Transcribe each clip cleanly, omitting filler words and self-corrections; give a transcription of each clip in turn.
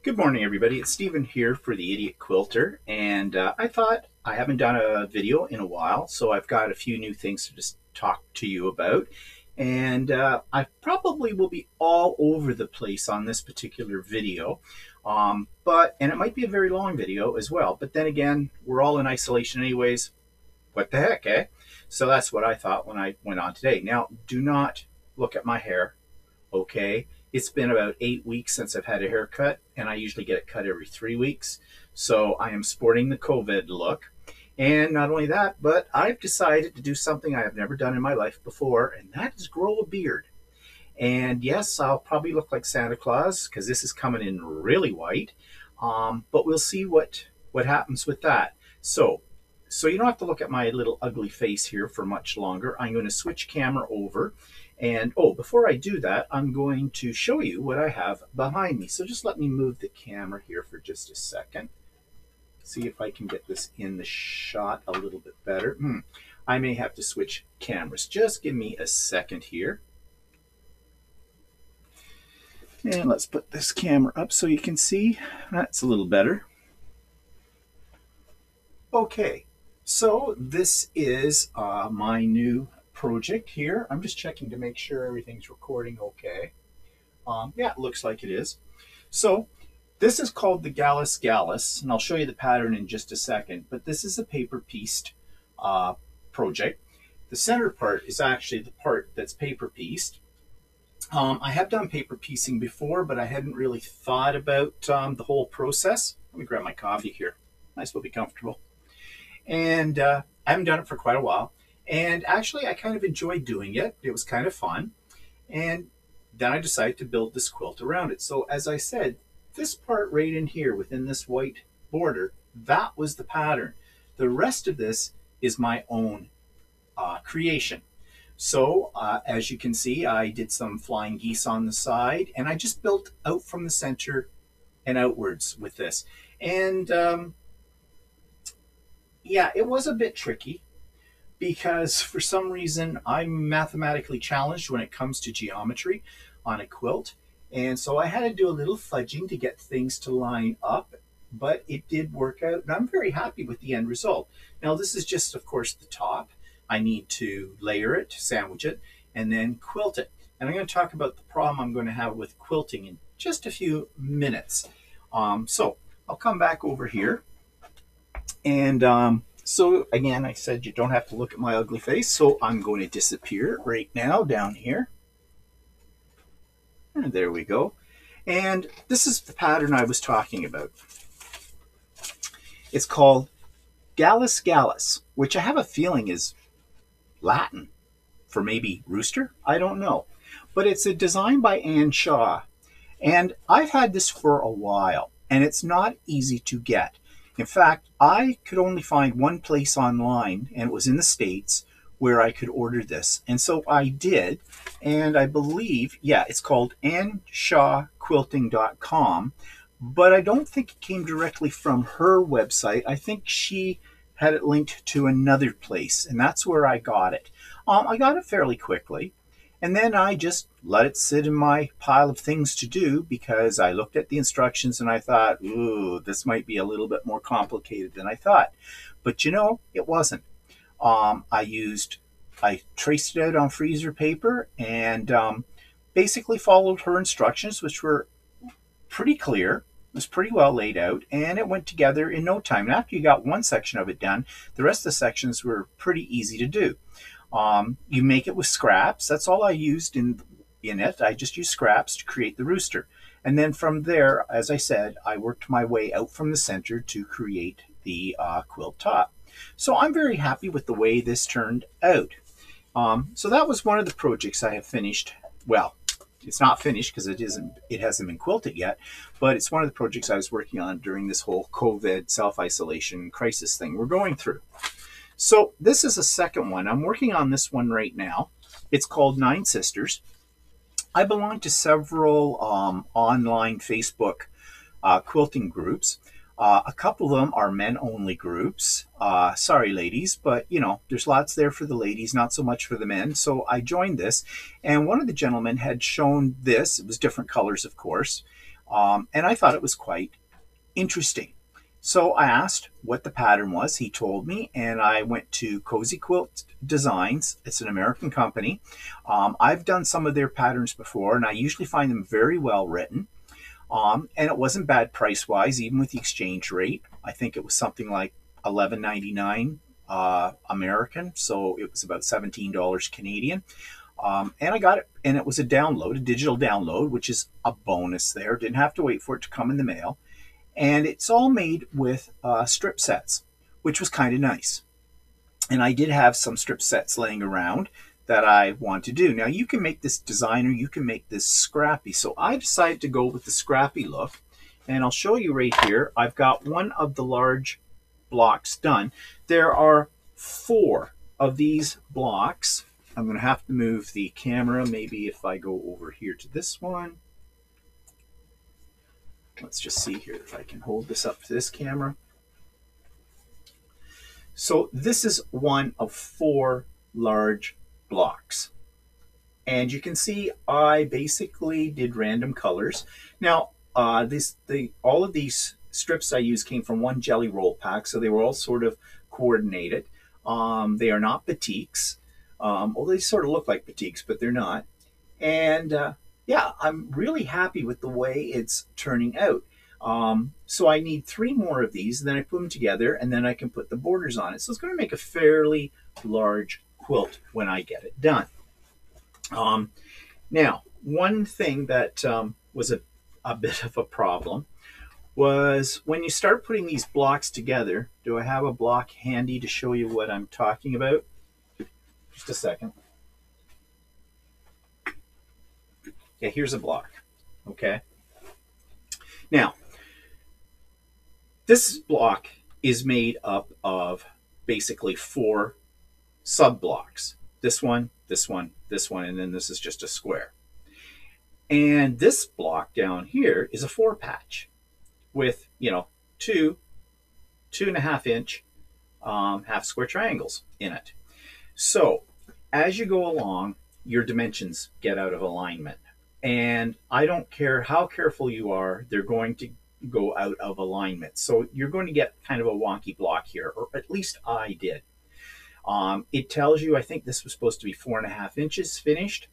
Good morning, everybody. It's Stephen here for the Idiot Quilter, and I thought I haven't done a video in a while, so I've got a few new things to just talk to you about. And I probably will be all over the place on this particular video, and it might be a very long video as well. But then again, we're all in isolation anyways. What the heck, eh? So that's what I thought when I went on today. Now, do not look at my hair, okay? It's been about 8 weeks since I've had a haircut, and I usually get it cut every 3 weeks. So I am sporting the COVID look. And not only that, but I've decided to do something I have never done in my life before, and that is grow a beard. And yes, I'll probably look like Santa Claus because this is coming in really white. But we'll see what happens with that. So you don't have to look at my little ugly face here for much longer. I'm going to switch camera over. And before I do that, I'm going to show you what I have behind me. So just let me move the camera here for just a second. See if I can get this in the shot a little bit better. I may have to switch cameras. Just give me a second here. And let's put this camera up so you can see. That's a little better. Okay, so this is my new project here. I'm just checking to make sure everything's recording okay. Yeah, it looks like it is. So this is called the Gallus Gallus, and I'll show you the pattern in just a second, but this is a paper pieced project. The center part is actually the part that's paper pieced. I have done paper piecing before, but I hadn't really thought about the whole process. Let me grab my coffee here. Nice, will be comfortable. And I haven't done it for quite a while. And actually, I kind of enjoyed doing it. It was kind of fun. And then I decided to build this quilt around it. So as I said, this part right in here within this white border, that was the pattern. The rest of this is my own creation. So as you can see, I did some flying geese on the side, and I just built out from the center and outwards with this. And yeah, it was a bit tricky because for some reason I'm mathematically challenged when it comes to geometry on a quilt. And so I had to do a little fudging to get things to line up, but it did work out, and I'm very happy with the end result. Now this is just, of course, the top. I need to layer it, sandwich it, and then quilt it. And I'm going to talk about the problem I'm going to have with quilting in just a few minutes. So I'll come back over here. And so again, I said you don't have to look at my ugly face, so I'm going to disappear right now down here. And there we go. And this is the pattern I was talking about. It's called Gallus Gallus, which I have a feeling is Latin for maybe rooster. I don't know. But it's a design by Anne Shaw. And I've had this for a while, and it's not easy to get. In fact, I could only find one place online, and it was in the States, where I could order this. And so I did, and I believe, yeah, it's called AnneShawQuilting.com, but I don't think it came directly from her website. I think she had it linked to another place, and that's where I got it. I got it fairly quickly, and then I just let it sit in my pile of things to do because I looked at the instructions and I thought, ooh, this might be a little bit more complicated than I thought. But you know, it wasn't. I traced it out on freezer paper and basically followed her instructions, which were pretty clear. It was pretty well laid out, and it went together in no time. And after you got one section of it done, the rest of the sections were pretty easy to do. You make it with scraps. That's all I used in it. I just used scraps to create the rooster. And then from there, as I said, I worked my way out from the center to create the quilt top. So I'm very happy with the way this turned out. So that was one of the projects I have finished. Well, it's not finished because it hasn't been quilted yet, but it's one of the projects I was working on during this whole COVID self-isolation crisis thing we're going through. So this is a second one. I'm working on this one right now. It's called Nine Sisters. I belong to several online Facebook quilting groups. A couple of them are men-only groups. Sorry, ladies, but you know, there's lots there for the ladies, not so much for the men. So I joined this, and one of the gentlemen had shown this. It was different colors, of course. And I thought it was quite interesting. So I asked what the pattern was. He told me, and I went to Cozy Quilt Designs. It's an American company. I've done some of their patterns before, and I usually find them very well written. And it wasn't bad price wise, even with the exchange rate. I think it was something like $11.99 American, so it was about $17 Canadian. And I got it, and it was a download, a digital download, which is a bonus there. Didn't have to wait for it to come in the mail. And it's all made with strip sets, which was kind of nice. And I did have some strip sets laying around that I want to do. Now, you can make this designer, you can make this scrappy. So I decided to go with the scrappy look. And I'll show you right here. I've got one of the large blocks done. There are 4 of these blocks. I'm going to have to move the camera. Maybe if I go over here to this one. Let's just see here if I can hold this up to this camera. So this is one of 4 large blocks. And you can see I basically did random colors. Now, all of these strips I used came from one jelly roll pack, so they were all sort of coordinated. They are not batiks. Well, they sort of look like batiks, but they're not. And yeah, I'm really happy with the way it's turning out. So I need 3 more of these, and then I put them together, and then I can put the borders on it. So it's going to make a fairly large quilt when I get it done. Now, one thing that was a bit of a problem was when you start putting these blocks together. Do I have a block handy to show you what I'm talking about? Just a second. Yeah, here's a block. Okay. Now, this block is made up of basically 4 sub blocks. This one, this one, this one, and then this is just a square. And this block down here is a 4 patch with, 2.5 inch half square triangles in it. So as you go along, your dimensions get out of alignment. And I don't care how careful you are, they're going to go out of alignment. So you're going to get kind of a wonky block here, or at least I did. It tells you, I think this was supposed to be 4.5 inches finished.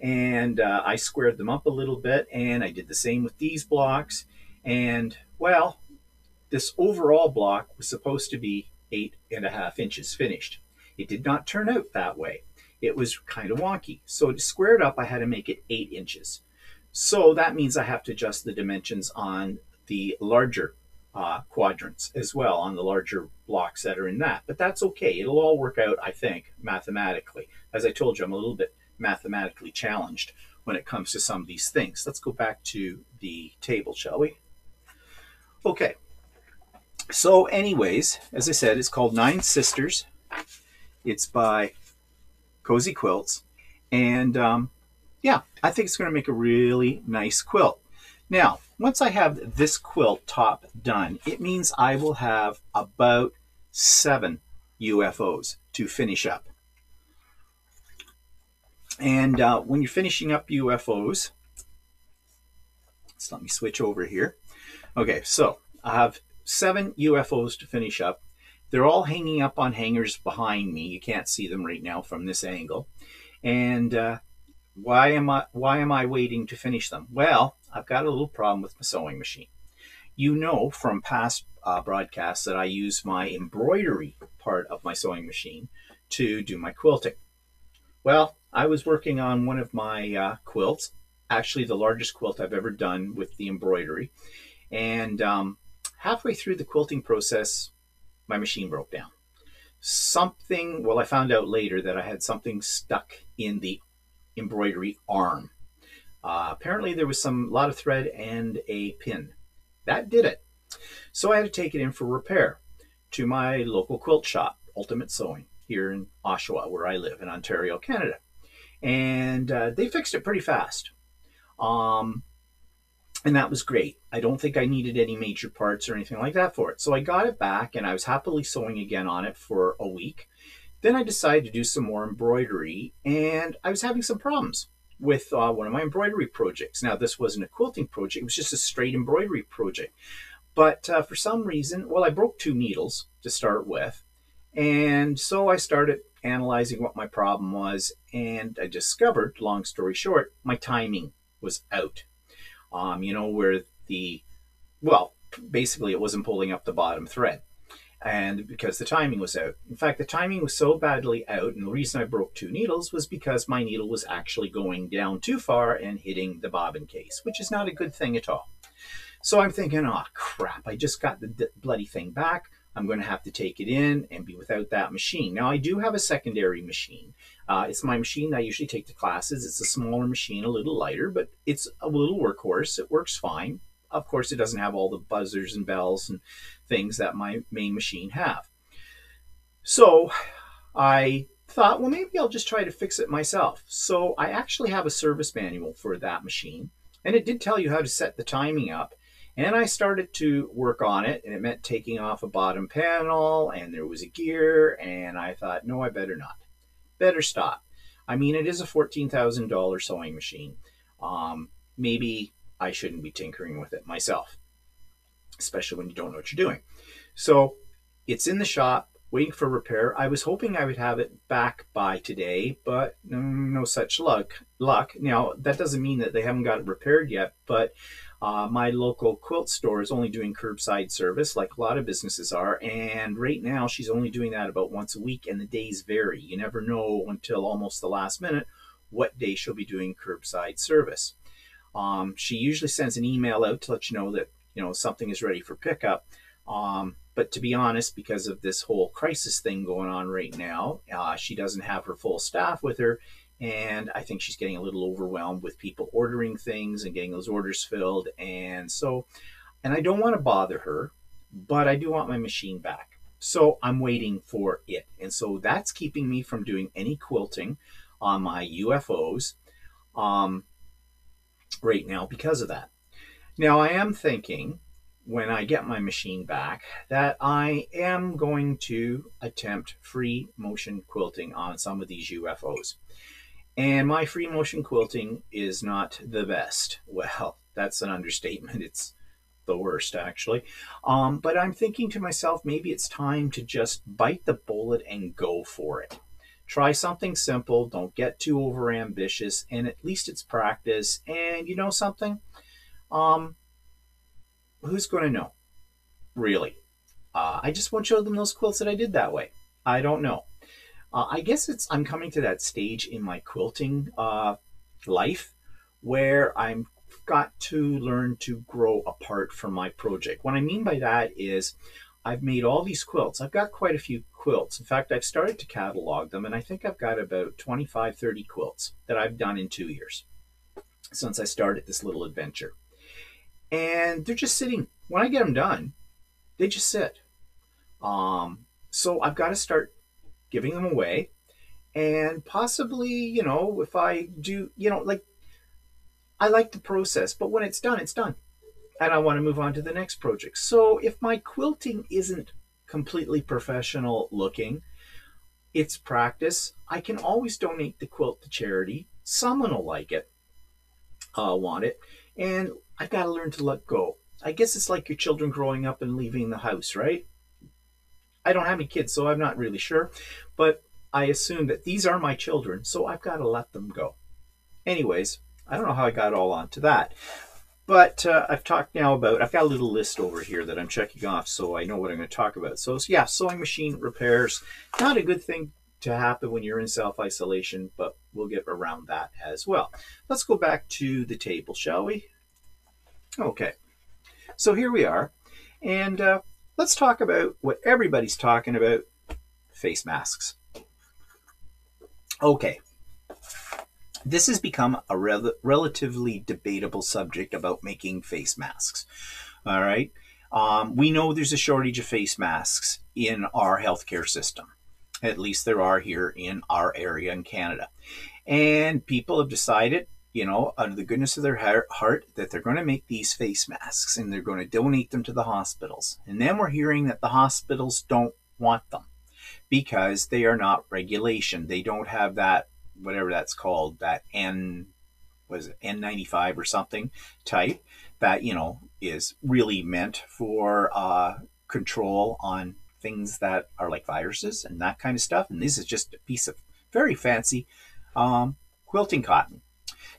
And I squared them up a little bit, and I did the same with these blocks. And well, this overall block was supposed to be 8.5 inches finished. It did not turn out that way. It was kind of wonky. So to square it up, I had to make it 8 inches. So that means I have to adjust the dimensions on the larger quadrants as well, on the larger blocks that are in that. But that's okay. It'll all work out, I think, mathematically. As I told you, I'm a little bit mathematically challenged when it comes to some of these things. Let's go back to the table, shall we? Okay. So anyways, as I said, it's called 9 Sisters. It's by Cozy Quilts. And yeah, I think it's going to make a really nice quilt. Now, once I have this quilt top done, it means I will have about 7 UFOs to finish up. And when you're finishing up UFOs, so let me switch over here. Okay, so I have 7 UFOs to finish up. They're all hanging up on hangers behind me. You can't see them right now from this angle. And why am I waiting to finish them? Well, I've got a little problem with my sewing machine. You know from past broadcasts that I use my embroidery part of my sewing machine to do my quilting. Well, I was working on one of my quilts, actually the largest quilt I've ever done with the embroidery. And halfway through the quilting process, my machine broke down. Well, I found out later that I had something stuck in the embroidery arm. Apparently there was a lot of thread and a pin. That did it. So I had to take it in for repair to my local quilt shop, Ultimate Sewing, here in Oshawa, where I live in Ontario, Canada. And they fixed it pretty fast. And that was great. I don't think I needed any major parts or anything like that for it. So I got it back, and I was happily sewing again on it for a week. Then I decided to do some more embroidery, and I was having some problems. with one of my embroidery projects. Now, this wasn't a quilting project, it was just a straight embroidery project. But for some reason, well, I broke 2 needles to start with. And so I started analyzing what my problem was, and I discovered, long story short, my timing was out. Where well, basically it wasn't pulling up the bottom thread. And because the timing was out. In fact, the timing was so badly out, and the reason I broke 2 needles was because my needle was actually going down too far and hitting the bobbin case, which is not a good thing at all. So I'm thinking, oh crap, I just got the bloody thing back. I'm going to have to take it in and be without that machine. Now, I do have a secondary machine. It's my machine that I usually take to classes. It's a smaller machine, a little lighter, but it's a little workhorse. It works fine. Of course, it doesn't have all the buzzers and bells and things that my main machine have. So I thought, well, maybe I'll just try to fix it myself. So I actually have a service manual for that machine, and it did tell you how to set the timing up. And I started to work on it, and it meant taking off a bottom panel, and there was a gear, and I thought, no, I better not. Better stop. I mean, it is a $14,000 sewing machine. Maybe I shouldn't be tinkering with it myself, especially when you don't know what you're doing. So it's in the shop, waiting for repair. I was hoping I would have it back by today, but no such luck. Now, that doesn't mean that they haven't got it repaired yet, but my local quilt store is only doing curbside service, like a lot of businesses are, and right now she's only doing that about once a week, and the days vary. You never know until almost the last minute what day she'll be doing curbside service. She usually sends an email out to let you know that something is ready for pickup. But to be honest, because of this whole crisis thing going on right now, she doesn't have her full staff with her. And I think she's getting a little overwhelmed with people ordering things and getting those orders filled. And I don't want to bother her, but I do want my machine back. So I'm waiting for it. And so that's keeping me from doing any quilting on my UFOs right now because of that. Now, I am thinking, when I get my machine back, that I am going to attempt free motion quilting on some of these UFOs. And my free motion quilting is not the best. Well, that's an understatement. It's the worst, actually. But I'm thinking to myself, maybe it's time to just bite the bullet and go for it. Try something simple. Don't get too overambitious. And at least it's practice. And you know something? Who's going to know? Really? I just won't show them those quilts that I did that way. I don't know. I guess I'm coming to that stage in my quilting life where I've got to learn to grow apart from my project. What I mean by that is I've made all these quilts. I've got quite a few quilts. In fact, I've started to catalog them, and I think I've got about 25, 30 quilts that I've done in 2 years since I started this little adventure. And they're just sitting. When I get them done, they just sit. So I've got to start giving them away, and possibly, if I do, I like the process, but when it's done, and I want to move on to the next project. So if my quilting isn't completely professional looking, it's practice, I can always donate the quilt to charity. Someone will like it, want it, and I've got to learn to let go. I guess it's like your children growing up and leaving the house, right? I don't have any kids, so I'm not really sure, but I assume that these are my children, so I've got to let them go. Anyways, I don't know how I got all onto that, but I've talked now about, I've got a little list over here that I'm checking off, so I know what I'm going to talk about. So yeah, sewing machine repairs, not a good thing to happen when you're in self-isolation, but we'll get around that as well. Let's go back to the table, shall we? Okay, so here we are, and let's talk about what everybody's talking about, face masks. Okay, this has become a relatively debatable subject about making face masks. All right, we know there's a shortage of face masks in our healthcare system. At least there are here in our area in Canada. And people have decided, out of the goodness of their heart, that they're going to make these face masks and they're going to donate them to the hospitals. And then we're hearing that the hospitals don't want them because they are not regulation. They don't have that, whatever that's called, that N was it, N95 or something type that, is really meant for control on things that are like viruses and that kind of stuff. And this is just a piece of very fancy quilting cotton.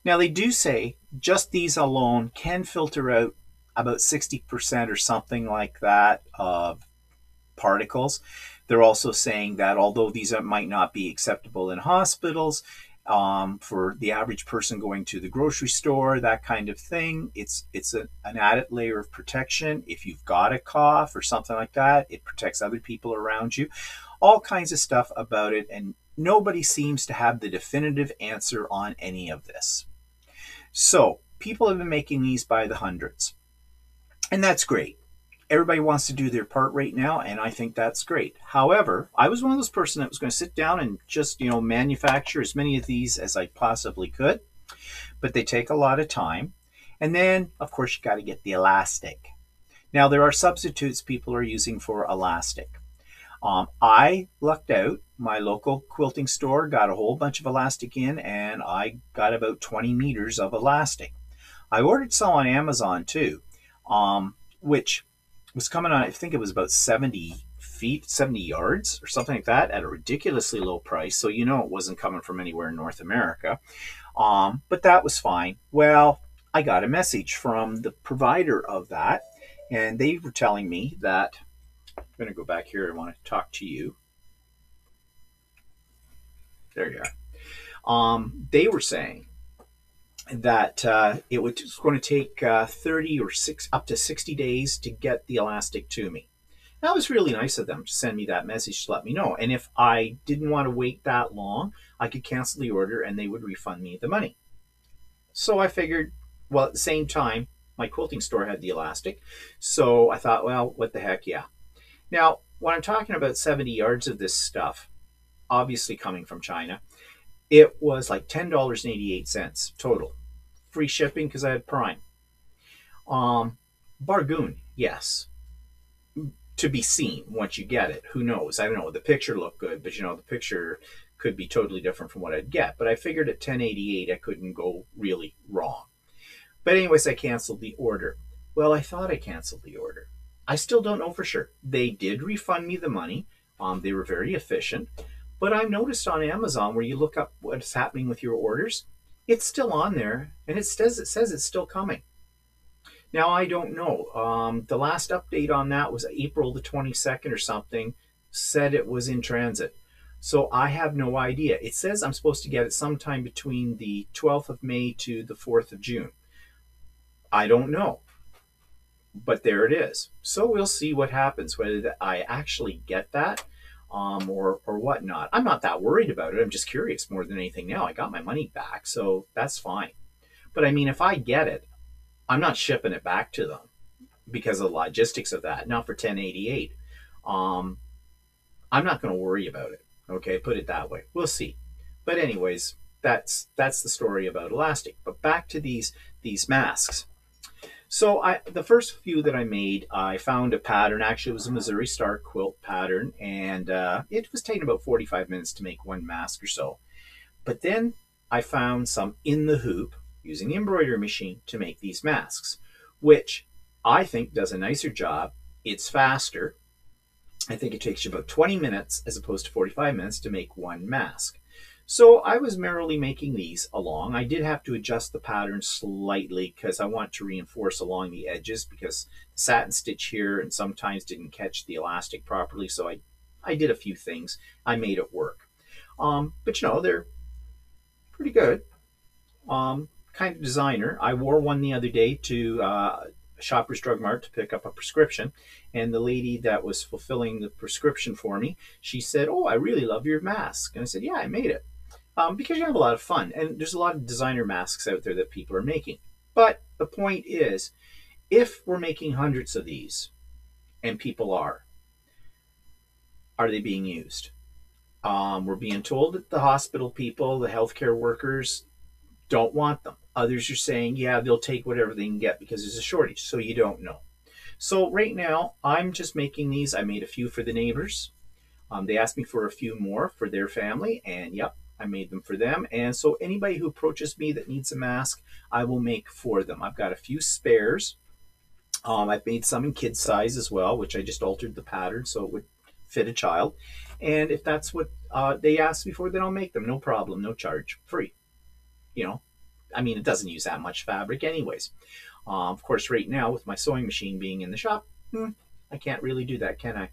Now, they do say just these alone can filter out about 60% or something like that of particles. They're also saying that although these might not be acceptable in hospitals, for the average person going to the grocery store, that kind of thing, it's an added layer of protection. If you've got a cough or something like that, it protects other people around you. All kinds of stuff about it, and nobody seems to have the definitive answer on any of this. So people have been making these by the hundreds, and that's great. Everybody wants to do their part right now, and I think that's great. However, I was one of those person that was going to sit down and just, manufacture as many of these as I possibly could, but they take a lot of time. And then, of course, you got to get the elastic. Now, there are substitutes people are using for elastic. I lucked out. My local quilting store got a whole bunch of elastic in, and I got about 20 meters of elastic. I ordered some on Amazon too, which was coming on, I think it was about 70 feet, 70 yards or something like that at a ridiculously low price. So, it wasn't coming from anywhere in North America. But that was fine. Well, I got a message from the provider of that, and they were telling me that, I'm going to go back here. I want to talk to you. There you are. They were saying that it was going to take 30 or up to 60 days to get the elastic to me. That was really nice of them to send me that message to let me know. And if I didn't want to wait that long, I could cancel the order and they would refund me the money. So I figured, well, at the same time, my quilting store had the elastic. So I thought, well, what the heck, yeah. Now, when I'm talking about 70 yards of this stuff, obviously coming from China, it was like $10.88 total. Free shipping because I had Prime. Bargain, yes. To be seen once you get it. Who knows? I don't know. The picture looked good, but the picture could be totally different from what I'd get. But I figured at $10.88 I couldn't go really wrong. But anyways, I canceled the order. Well, I thought I canceled the order. I still don't know for sure. They did refund me the money. They were very efficient. But I noticed on Amazon where you look up what's happening with your orders, it's still on there, and it says it's still coming. Now, I don't know. The last update on that was April the 22nd or something, said it was in transit. So I have no idea. It says I'm supposed to get it sometime between the 12th of May to the 4th of June. I don't know. But there it is. So we'll see what happens, whether I actually get that. Or whatnot. I'm not that worried about it. I'm just curious more than anything now. I got my money back, so that's fine. But I mean, if I get it, I'm not shipping it back to them because of the logistics of that. Not for $10.88. I'm not going to worry about it. Okay, put it that way. We'll see. But anyways, that's the story about elastic. But back to these masks. So the first few that I made, I found a pattern. Actually, it was a Missouri Star quilt pattern, and it was taking about 45 minutes to make one mask or so. But then I found some in the hoop using the embroidery machine to make these masks, which I think does a nicer job. It's faster. I think it takes you about 20 minutes as opposed to 45 minutes to make one mask. So I was merrily making these along. I did have to adjust the pattern slightly because I want to reinforce along the edges because the satin stitch here and sometimes didn't catch the elastic properly. So I did a few things. I made it work. But they're pretty good. Kind of designer. I wore one the other day to Shoppers Drug Mart to pick up a prescription, and the lady that was fulfilling the prescription for me, she said, "Oh, I really love your mask." And I said, "Yeah, I made it." Because you have a lot of fun, and there's a lot of designer masks out there that people are making. But the point is, if we're making hundreds of these, and people are they being used? We're being told that the hospital people, the healthcare workers, don't want them. Others are saying, yeah, they'll take whatever they can get because there's a shortage, so you don't know. So right now, I'm just making these. I made a few for the neighbors. They asked me for a few more for their family, and yep, I made them for them. And so anybody who approaches me that needs a mask, I will make for them. I've got a few spares. I've made some in kid size as well, which I just altered the pattern so it would fit a child. And if that's what they ask me for, then I'll make them. No problem, no charge, free. You know, I mean, it doesn't use that much fabric anyways. Of course, right now with my sewing machine being in the shop, I can't really do that, can I?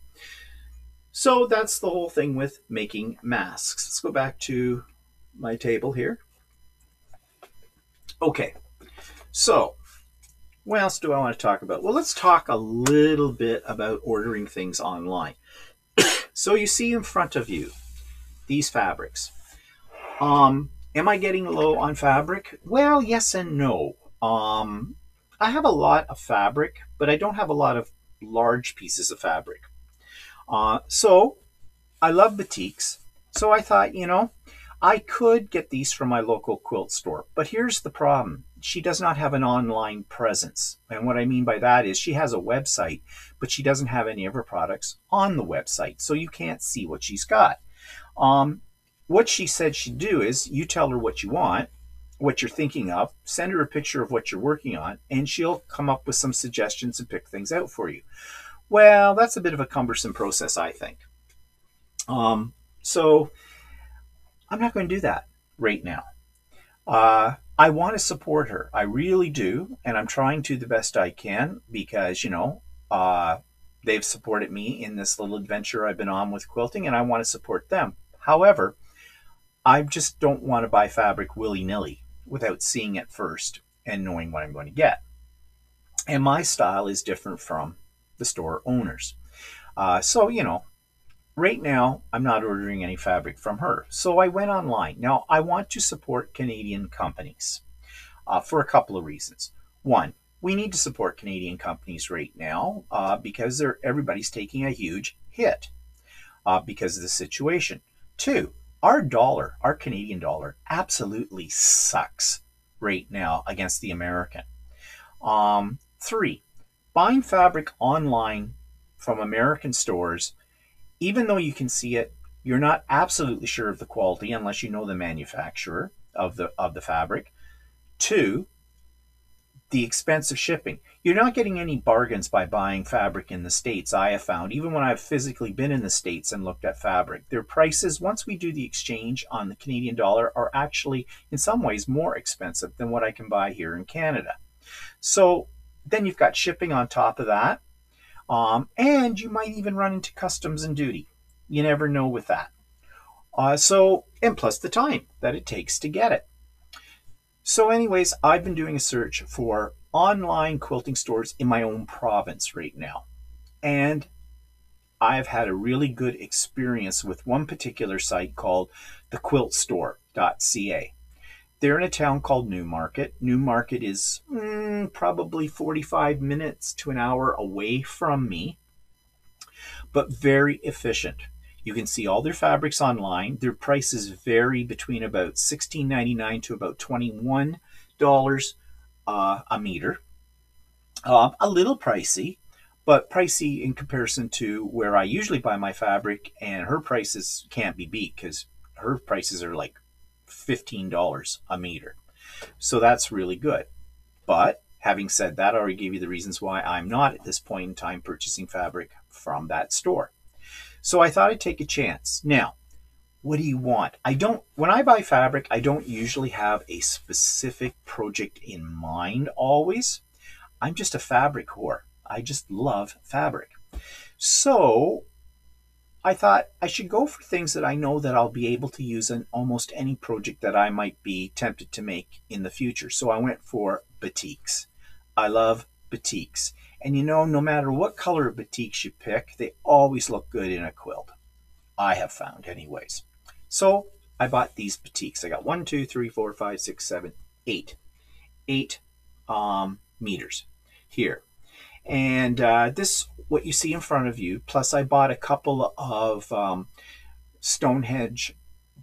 So that's the whole thing with making masks. Let's go back to my table here. Okay, so what else do I want to talk about? Well, let's talk a little bit about ordering things online. So you see in front of you these fabrics. Am I getting low on fabric? Well, yes and no. I have a lot of fabric, but I don't have a lot of large pieces of fabric. So I love batiks. So I thought, I could get these from my local quilt store. But here's the problem. She does not have an online presence. And what I mean by that is she has a website, but she doesn't have any of her products on the website. So you can't see what she's got. What she said she'd do is you tell her what you want, what you're thinking of, send her a picture of what you're working on, and she'll come up with some suggestions and pick things out for you. Well, that's a bit of a cumbersome process, I think. So I'm not going to do that right now. I want to support her. I really do. And I'm trying to the best I can because, they've supported me in this little adventure I've been on with quilting, and I want to support them. However, I just don't want to buy fabric willy-nilly without seeing it first and knowing what I'm going to get. And my style is different from the store owners. So, right now, I'm not ordering any fabric from her. So I went online. Now, I want to support Canadian companies for a couple of reasons. One, we need to support Canadian companies right now because everybody's taking a huge hit because of the situation. Two, our Canadian dollar absolutely sucks right now against the American. Three, buying fabric online from American stores, even though you can see it, you're not absolutely sure of the quality unless you know the manufacturer of the fabric. Two, the expense of shipping. You're not getting any bargains by buying fabric in the States, I have found, even when I've physically been in the States and looked at fabric. Their prices, once we do the exchange on the Canadian dollar, are actually, in some ways, more expensive than what I can buy here in Canada. So then you've got shipping on top of that. And you might even run into customs and duty. You never know with that. And plus the time that it takes to get it. So anyways, I've been doing a search for online quilting stores in my own province right now. And I've had a really good experience with one particular site called thequiltstore.ca. They're in a town called Newmarket. Newmarket is probably 45 minutes to an hour away from me, but very efficient. You can see all their fabrics online. Their prices vary between about $16.99 to about $21 a meter. A little pricey, but pricey in comparison to where I usually buy my fabric, and her prices can't be beat because her prices are like $15 a meter. So that's really good. But having said that, I already gave you the reasons why I'm not at this point in time purchasing fabric from that store. So I thought I'd take a chance. Now, what do you want? When I buy fabric, I don't usually have a specific project in mind always. I'm just a fabric whore. I just love fabric. So I thought I should go for things that I know that I'll be able to use in almost any project that I might be tempted to make in the future. So I went for batiks. I love batiks. And no matter what color of batiks you pick, they always look good in a quilt. I have found anyways. So I bought these batiks. I got 1, 2, 3, 4, 5, 6, 7, 8. 8 meters here. And this, what you see in front of you, plus I bought a couple of Stonehenge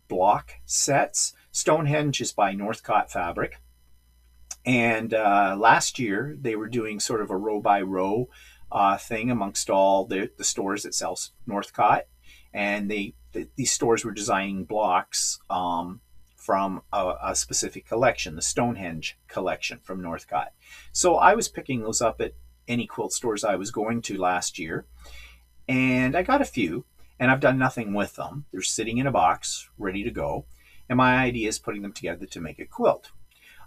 block sets. Stonehenge is by Northcott Fabric. And last year, they were doing sort of a row by row thing amongst all the stores that sell Northcott. and these stores were designing blocks from a specific collection, the Stonehenge collection from Northcott. So I was picking those up at any quilt stores I was going to last year, and I got a few, and I've done nothing with them. They're sitting in a box, ready to go, and my idea is putting them together to make a quilt.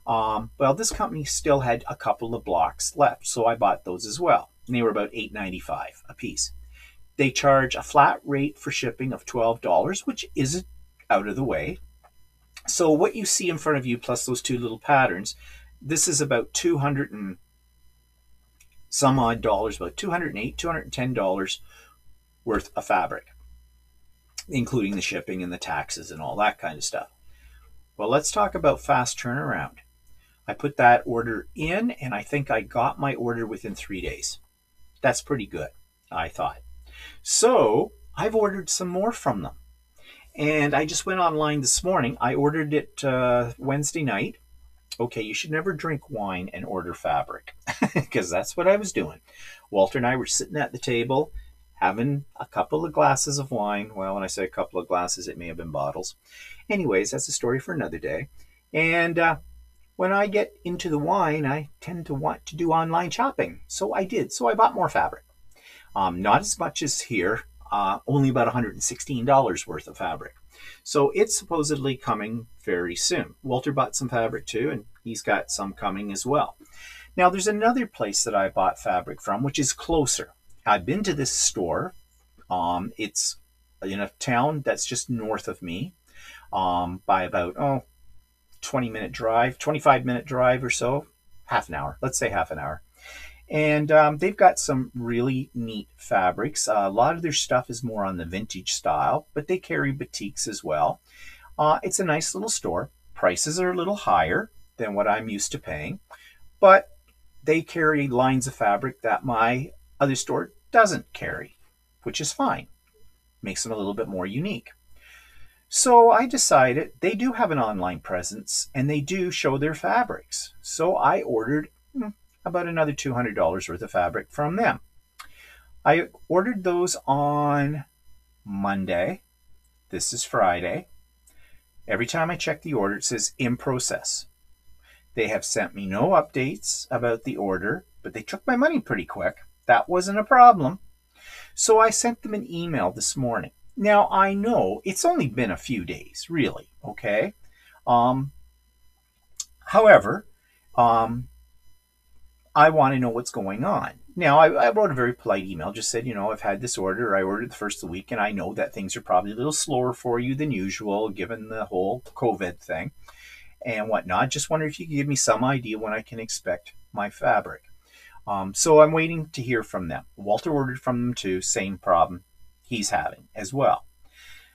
Well, this company still had a couple of blocks left, so I bought those as well. And they were about $8.95 a piece. They charge a flat rate for shipping of $12, which isn't out of the way. So what you see in front of you, plus those two little patterns, this is about 200 and some odd dollars, about $208, $210 worth of fabric, including the shipping and the taxes and all that kind of stuff. Well, let's talk about fast turnaround. I put that order in, and I think I got my order within 3 days. That's pretty good, I thought. So I've ordered some more from them. And I just went online this morning. I ordered it Wednesday night. Okay, you should never drink wine and order fabric, because that's what I was doing. Walter and I were sitting at the table having a couple of glasses of wine. Well, when I say a couple of glasses, it may have been bottles. Anyways, that's a story for another day. And when I get into the wine, I tend to want to do online shopping. So I did. So I bought more fabric. Not as much as here, only about $116 worth of fabric. So it's supposedly coming very soon. Walter bought some fabric too, and he's got some coming as well. Now, there's another place that I bought fabric from, which is closer. I've been to this store. It's in a town that's just north of me by about 20-minute drive, 25-minute drive or so, half an hour. Let's say half an hour. And they've got some really neat fabrics. A lot of their stuff is more on the vintage style, but they carry batiks as well. It's a nice little store. Prices are a little higher than what I'm used to paying, but they carry lines of fabric that my other store doesn't carry, which is fine. Makes them a little bit more unique. So I decided they do have an online presence, and they do show their fabrics. So I ordered about another $200 worth of fabric from them. I ordered those on Monday. This is Friday. Every time I check the order, it says in process. They have sent me no updates about the order, but they took my money pretty quick. That wasn't a problem. So I sent them an email this morning. Now, I know it's only been a few days, really, okay? However, I want to know what's going on. Now, I wrote a very polite email, just said, I've had this order. I ordered the first of the week, and I know that things are probably a little slower for you than usual, given the whole COVID thing and whatnot. Just wonder if you could give me some idea when I can expect my fabric. So I'm waiting to hear from them. Walter ordered from them too, same problem he's having as well.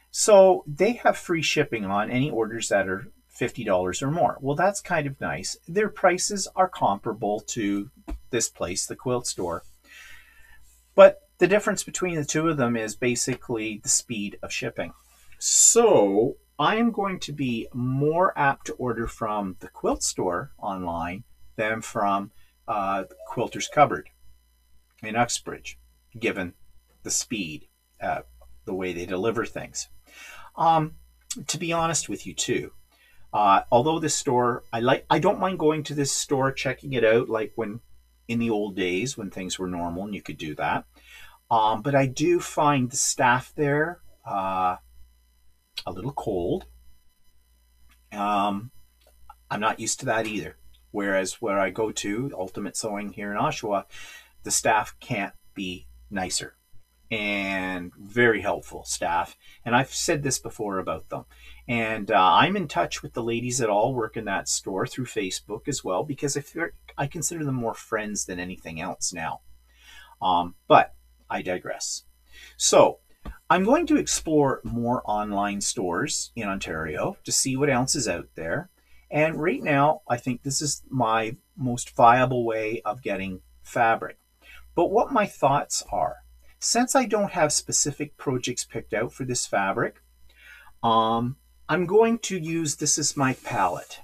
So they have free shipping on any orders that are $50 or more. Well, that's kind of nice. Their prices are comparable to this place, the quilt store. But the difference between the two of them is basically the speed of shipping. So I am going to be more apt to order from the quilt store online than from Quilter's Cupboard in Uxbridge, given the speed, the way they deliver things. To be honest with you too, although this store, I don't mind going to this store, checking it out, like when in the old days when things were normal and you could do that. But I do find the staff there a little cold. I'm not used to that either. Whereas where I go to, Ultimate Sewing here in Oshawa, the staff can't be nicer. And very helpful staff. And I've said this before about them. And I'm in touch with the ladies that all work in that store through Facebook as well, because I consider them more friends than anything else now. But I digress. So I'm going to explore more online stores in Ontario to see what else is out there. And right now, I think this is my most viable way of getting fabric. But what my thoughts are, since I don't have specific projects picked out for this fabric, I'm going to use this as my palette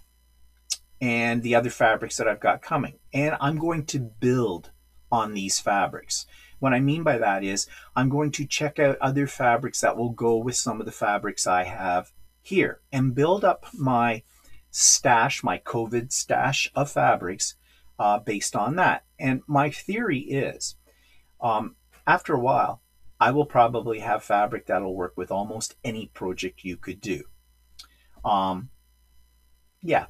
and the other fabrics that I've got coming. And I'm going to build on these fabrics. What I mean by that is I'm going to check out other fabrics that will go with some of the fabrics I have here and build up my stash, my COVID stash of fabrics based on that. And my theory is um, after a while, I will probably have fabric that'll work with almost any project you could do. Um, yeah.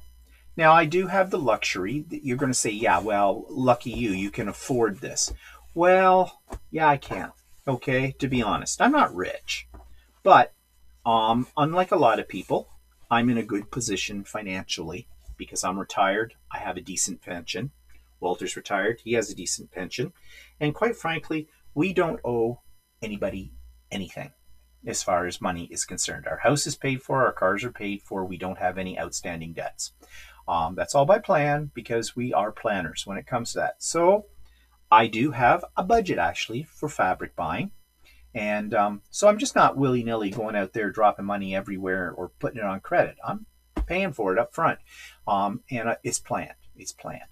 Now, I do have the luxury that you're going to say, yeah, well, lucky you, you can afford this. Well, yeah, I can. Okay, to be honest, I'm not rich, but unlike a lot of people, I'm in a good position financially because I'm retired. I have a decent pension. Walter's retired. He has a decent pension. And quite frankly, we don't owe anybody anything as far as money is concerned. Our house is paid for. Our cars are paid for. We don't have any outstanding debts. That's all by plan because we are planners when it comes to that. So I do have a budget actually for fabric buying. And so I'm just not willy-nilly going out there dropping money everywhere or putting it on credit. I'm paying for it up front. And it's planned. It's planned.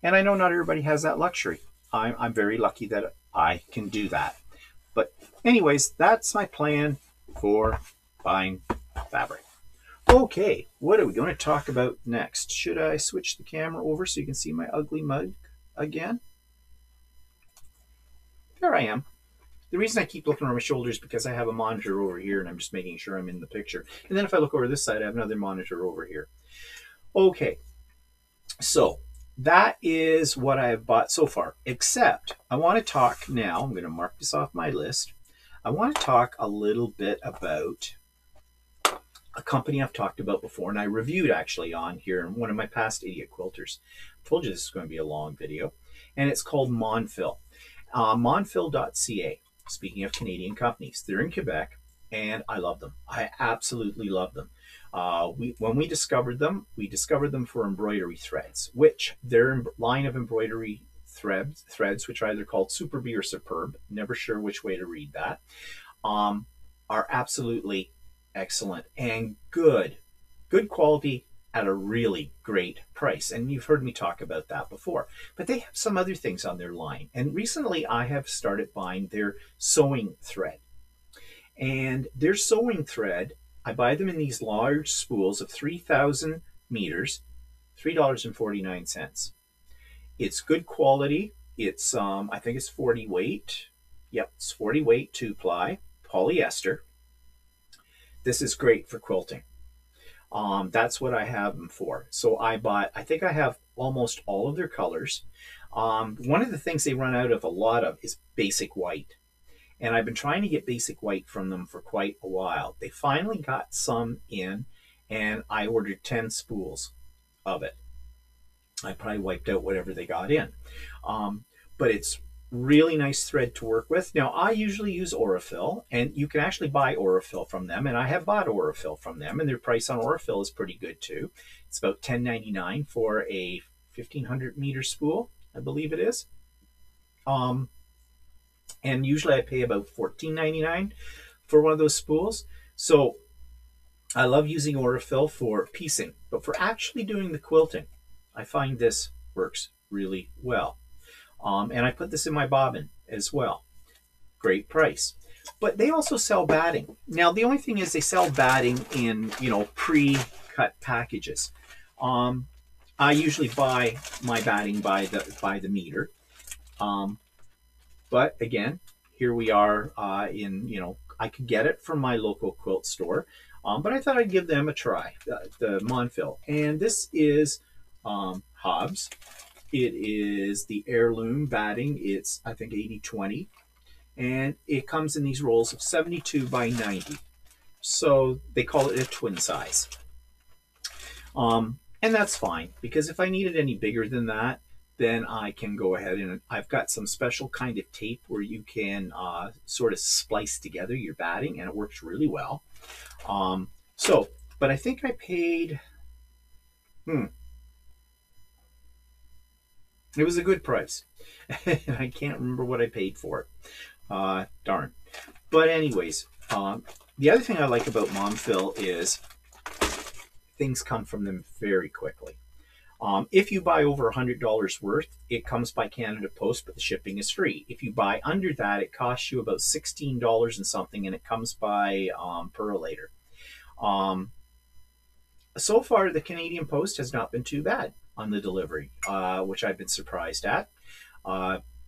And I know not everybody has that luxury. I'm very lucky that I can do that. But anyways, that's my plan for buying fabric. Okay, what are we going to talk about next? Should I switch the camera over so you can see my ugly mug again? There I am. The reason I keep looking over my shoulders is because I have a monitor over here and I'm just making sure I'm in the picture. And then if I look over this side, I have another monitor over here. Okay, so that is what I have bought so far, except I want to talk now. I'm going to mark this off my list. I want to talk a little bit about a company I've talked about before, and I reviewed actually on here in one of my past Idiot Quilters. I told you this is going to be a long video, and it's called Monfil. Monfil.ca. Speaking of Canadian companies, they're in Quebec, and I love them. I absolutely love them. When we discovered them for embroidery threads, which their line of embroidery threads, which are either called Super Bee or Superb, never sure which way to read that, are absolutely excellent and good quality at a really great price. And you've heard me talk about that before. But they have some other things on their line. And recently I have started buying their sewing thread. And their sewing thread, I buy them in these large spools of 3,000 meters, $3.49. It's good quality. It's, I think it's 40 weight. Yep, it's 40 weight 2-ply polyester. This is great for quilting. That's what I have them for. So I think I have almost all of their colors. One of the things they run out of a lot of is basic white. And I've been trying to get basic white from them for quite a while. They finally got some in, and I ordered 10 spools of it. I probably wiped out whatever they got in. But it's really nice thread to work with. Now, I usually use Aurifil, and you can actually buy Aurifil from them, and I have bought Aurifil from them, and their price on Aurifil is pretty good too. It's about $10.99 for a 1,500 meter spool, I believe it is. And usually I pay about $14.99 for one of those spools. So I love using Aurifil for piecing, but for actually doing the quilting, I find this works really well. And I put this in my bobbin as well. Great price. But they also sell batting. Now, the only thing is they sell batting in, pre-cut packages. I usually buy my batting by the meter. But again, here we are I could get it from my local quilt store. But I thought I'd give them a try, the Monfil. And this is Hobbs. It is the heirloom batting. It's, I think, 80-20. And it comes in these rolls of 72 by 90. So they call it a twin size. And that's fine, because if I need it any bigger than that, then I can go ahead and I've got some special kind of tape where you can sort of splice together your batting, and it works really well. But I think I paid... It was a good price. I can't remember what I paid for it. Darn. But anyways, the other thing I like about Monfil is things come from them very quickly. If you buy over $100 worth, it comes by Canada Post, but the shipping is free. If you buy under that, it costs you about $16 and something, and it comes by Perlator. Um, so far, the Canadian Post has not been too bad on the delivery, which I've been surprised at,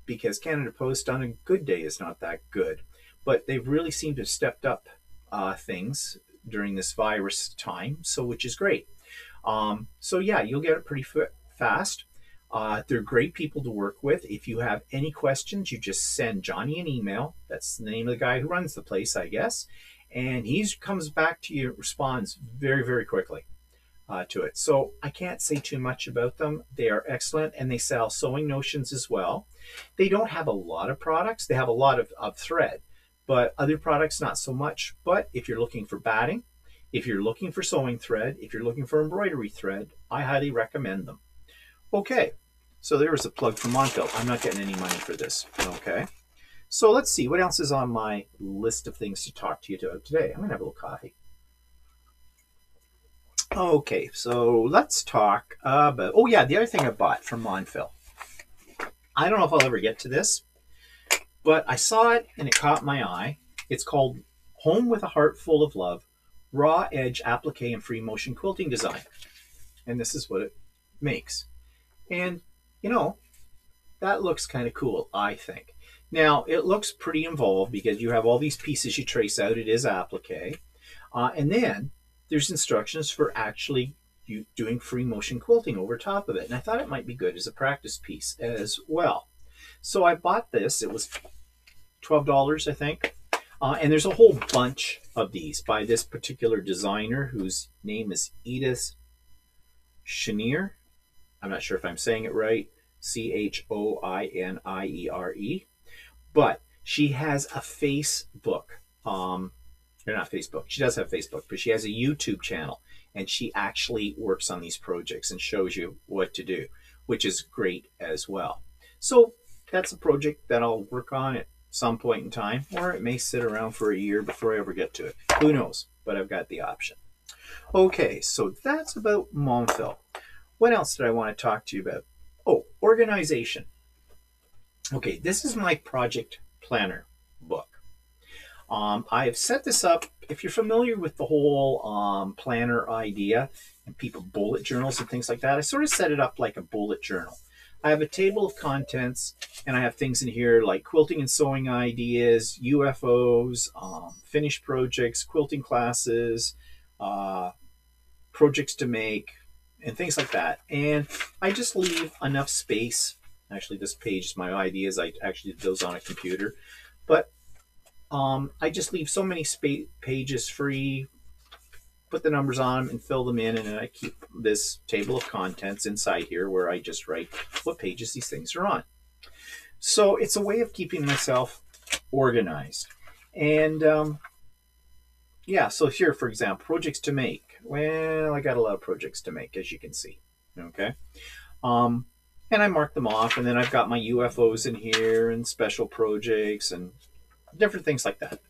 because Canada Post on a good day is not that good. But they've really seemed to have stepped up things during this virus time, so which is great. So yeah, you'll get it pretty fast. They're great people to work with. If you have any questions, you just send Johnny an email. That's the name of the guy who runs the place, I guess. And he comes back to you, responds very, very quickly to it. So I can't say too much about them. They are excellent, and they sell sewing notions as well. They don't have a lot of products. They have a lot of thread, but other products not so much. But if you're looking for batting, if you're looking for sewing thread, if you're looking for embroidery thread, I highly recommend them. Okay, so there was a plug for Montville. I'm not getting any money for this. Okay, so let's see what else is on my list of things to talk to you about today. I'm going to have a little coffee. Okay, so let's talk about, oh yeah, the other thing I bought from Montville. I don't know if I'll ever get to this, but I saw it and it caught my eye. It's called Home with a Heart Full of Love, Raw Edge Applique and Free Motion Quilting Design. And this is what it makes. And, you know, that looks kind of cool, I think. Now, it looks pretty involved because you have all these pieces you trace out. It is applique. And then there's instructions for actually doing free motion quilting over top of it. And I thought it might be good as a practice piece as well. So I bought this. It was $12, I think. And there's a whole bunch of these by this particular designer whose name is Edith Chenier. I'm not sure if I'm saying it right. Choiniere. But she has a Facebook. Or not Facebook. She does have Facebook, but she has a YouTube channel. And she actually works on these projects and shows you what to do, which is great as well. So that's a project that I'll work on at some point in time, or it may sit around for a year before I ever get to it. Who knows? But I've got the option. Okay, so that's about Montville. What else did I want to talk to you about? Oh, organization. Okay, this is my project planner book. I have set this up. If you're familiar with the whole planner idea and people bullet journals and things like that, I sort of set it up like a bullet journal. I have a table of contents, and I have things in here like quilting and sewing ideas, UFOs, finished projects, quilting classes, projects to make, and things like that. And I just leave enough space. Actually, this page is my ideas. I actually did those on a computer. But I just leave so many pages free, put the numbers on them and fill them in, and then I keep this table of contents inside here where I just write what pages these things are on. So it's a way of keeping myself organized. And yeah, so here, for example, projects to make. Well, I got a lot of projects to make, as you can see. Okay. And I mark them off, and then I've got my UFOs in here and special projects and different things like that.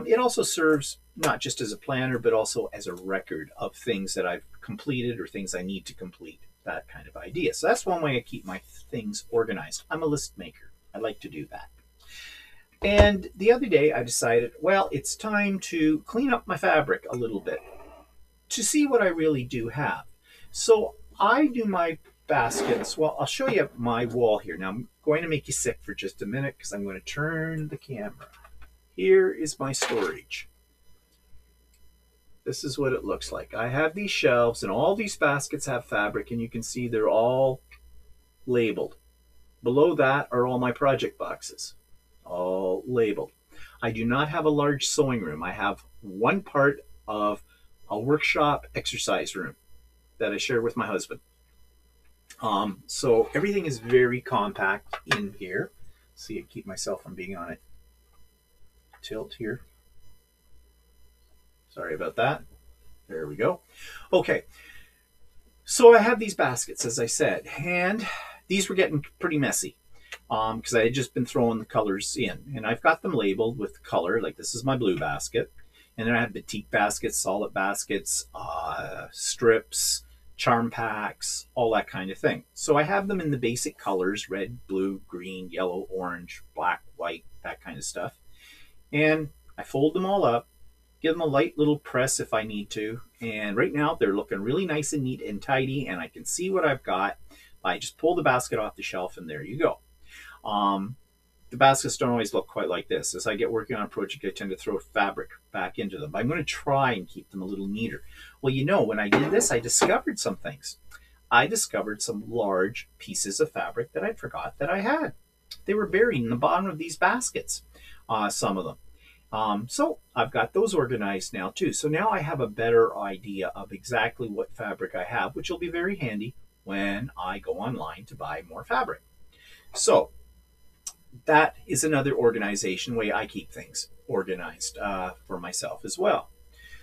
It also serves not just as a planner, but also as a record of things that I've completed or things I need to complete, that kind of idea. So that's one way I keep my things organized. I'm a list maker. I like to do that. And the other day I decided, well, it's time to clean up my fabric a little bit to see what I really do have. So I do my baskets. Well, I'll show you my wall here. Now I'm going to make you sick for just a minute because I'm going to turn the camera. Here is my storage. This is what it looks like. I have these shelves, and all these baskets have fabric, and you can see they're all labeled. Below that are all my project boxes, all labeled. I do not have a large sewing room. I have one part of a workshop exercise room that I share with my husband. So everything is very compact in here. See, I keep myself from being on a tilt here. Sorry about that. There we go. Okay. So I have these baskets, as I said, and these were getting pretty messy because I had just been throwing the colors in. And I've got them labeled with color, like this is my blue basket. And then I have batik baskets, solid baskets, strips, charm packs, all that kind of thing. So I have them in the basic colors: red, blue, green, yellow, orange, black, white, that kind of stuff. And I fold them all up, give them a light little press if I need to. And right now they're looking really nice and neat and tidy, and I can see what I've got. I just pull the basket off the shelf and there you go. The baskets don't always look quite like this. As I get working on a project, I tend to throw fabric back into them. I'm going to try and keep them a little neater. Well, you know, when I did this, I discovered some things. I discovered some large pieces of fabric that I forgot that I had. They were buried in the bottom of these baskets, some of them. So I've got those organized now too. So now I have a better idea of exactly what fabric I have, which will be very handy when I go online to buy more fabric. So that is another organization way I keep things organized for myself as well.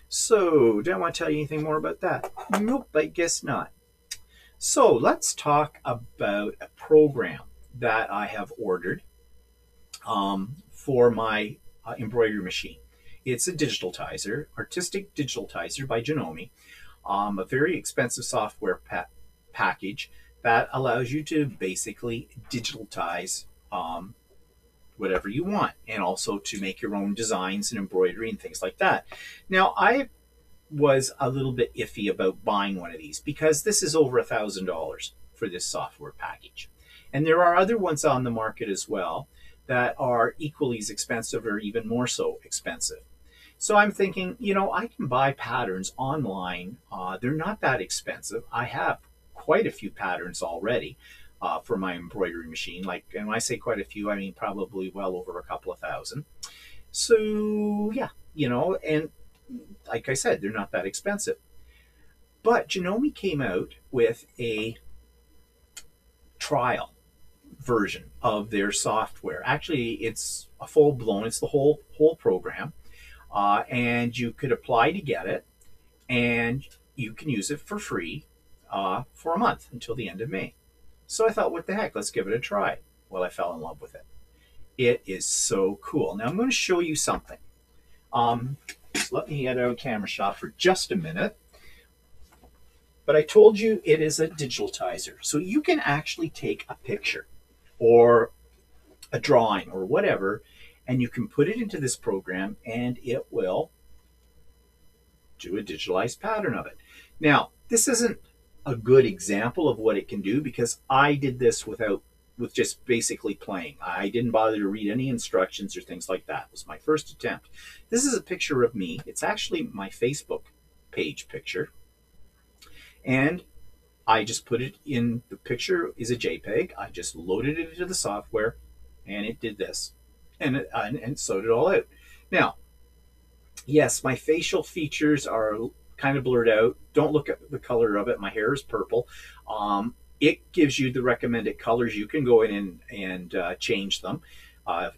So, do I want to tell you anything more about that? Nope, I guess not. So, let's talk about a program that I have ordered for my embroidery machine. It's a digitizer, artistic digitizer by Janome, a very expensive software package that allows you to basically digitize whatever you want, and also to make your own designs and embroidery and things like that. Now, I was a little bit iffy about buying one of these because this is over $1,000 for this software package. And there are other ones on the market as well that are equally as expensive or even more so expensive. So I'm thinking, you know, I can buy patterns online. They're not that expensive. I have quite a few patterns already. For my embroidery machine. Like, and when I say quite a few, I mean probably well over a couple of thousand. So yeah, you know, and like I said, they're not that expensive. But Janome came out with a trial version of their software. Actually, it's a full blown. It's the whole program, and you could apply to get it, and you can use it for free for a month until the end of May. So I thought, what the heck, let's give it a try. Well, I fell in love with it. It is so cool. Now I'm going to show you something. So let me get out of camera shot for just a minute. But I told you it is a digitizer. So you can actually take a picture or a drawing or whatever, and you can put it into this program and it will do a digitalized pattern of it. Now, this isn't a good example of what it can do because I did this with just basically playing. I didn't bother to read any instructions or things like that. It was my first attempt. This is a picture of me. It's actually my Facebook page picture. And I just put it in, the picture is a JPEG. I just loaded it into the software and it did this. And it sewed it all out. Now, yes, my facial features are kind of blurred out. Don't look at the color of it. My hair is purple. It gives you the recommended colors. You can go in and change them,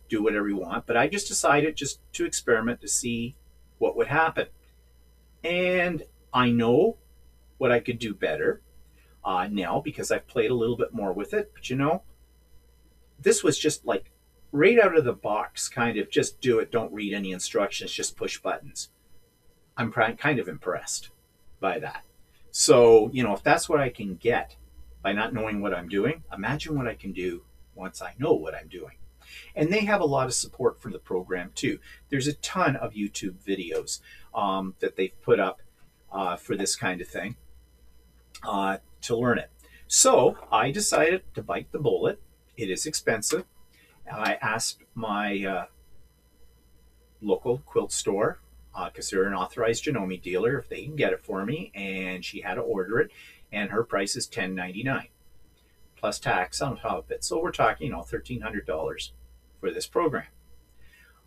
do whatever you want. But I just decided just to experiment to see what would happen. And I know what I could do better now because I've played a little bit more with it. But you know, this was just like right out of the box, kind of just do it. Don't read any instructions, just push buttons. I'm kind of impressed by that. So, you know, if that's what I can get by not knowing what I'm doing, imagine what I can do once I know what I'm doing. And they have a lot of support for the program too. There's a ton of YouTube videos that they've put up for this kind of thing to learn it. So I decided to bite the bullet. It is expensive. I asked my local quilt store, because they're an authorized Janome dealer, if they can get it for me, and she had to order it, and her price is $10.99 plus tax on top of it. So we're talking, you know, $1,300 for this program.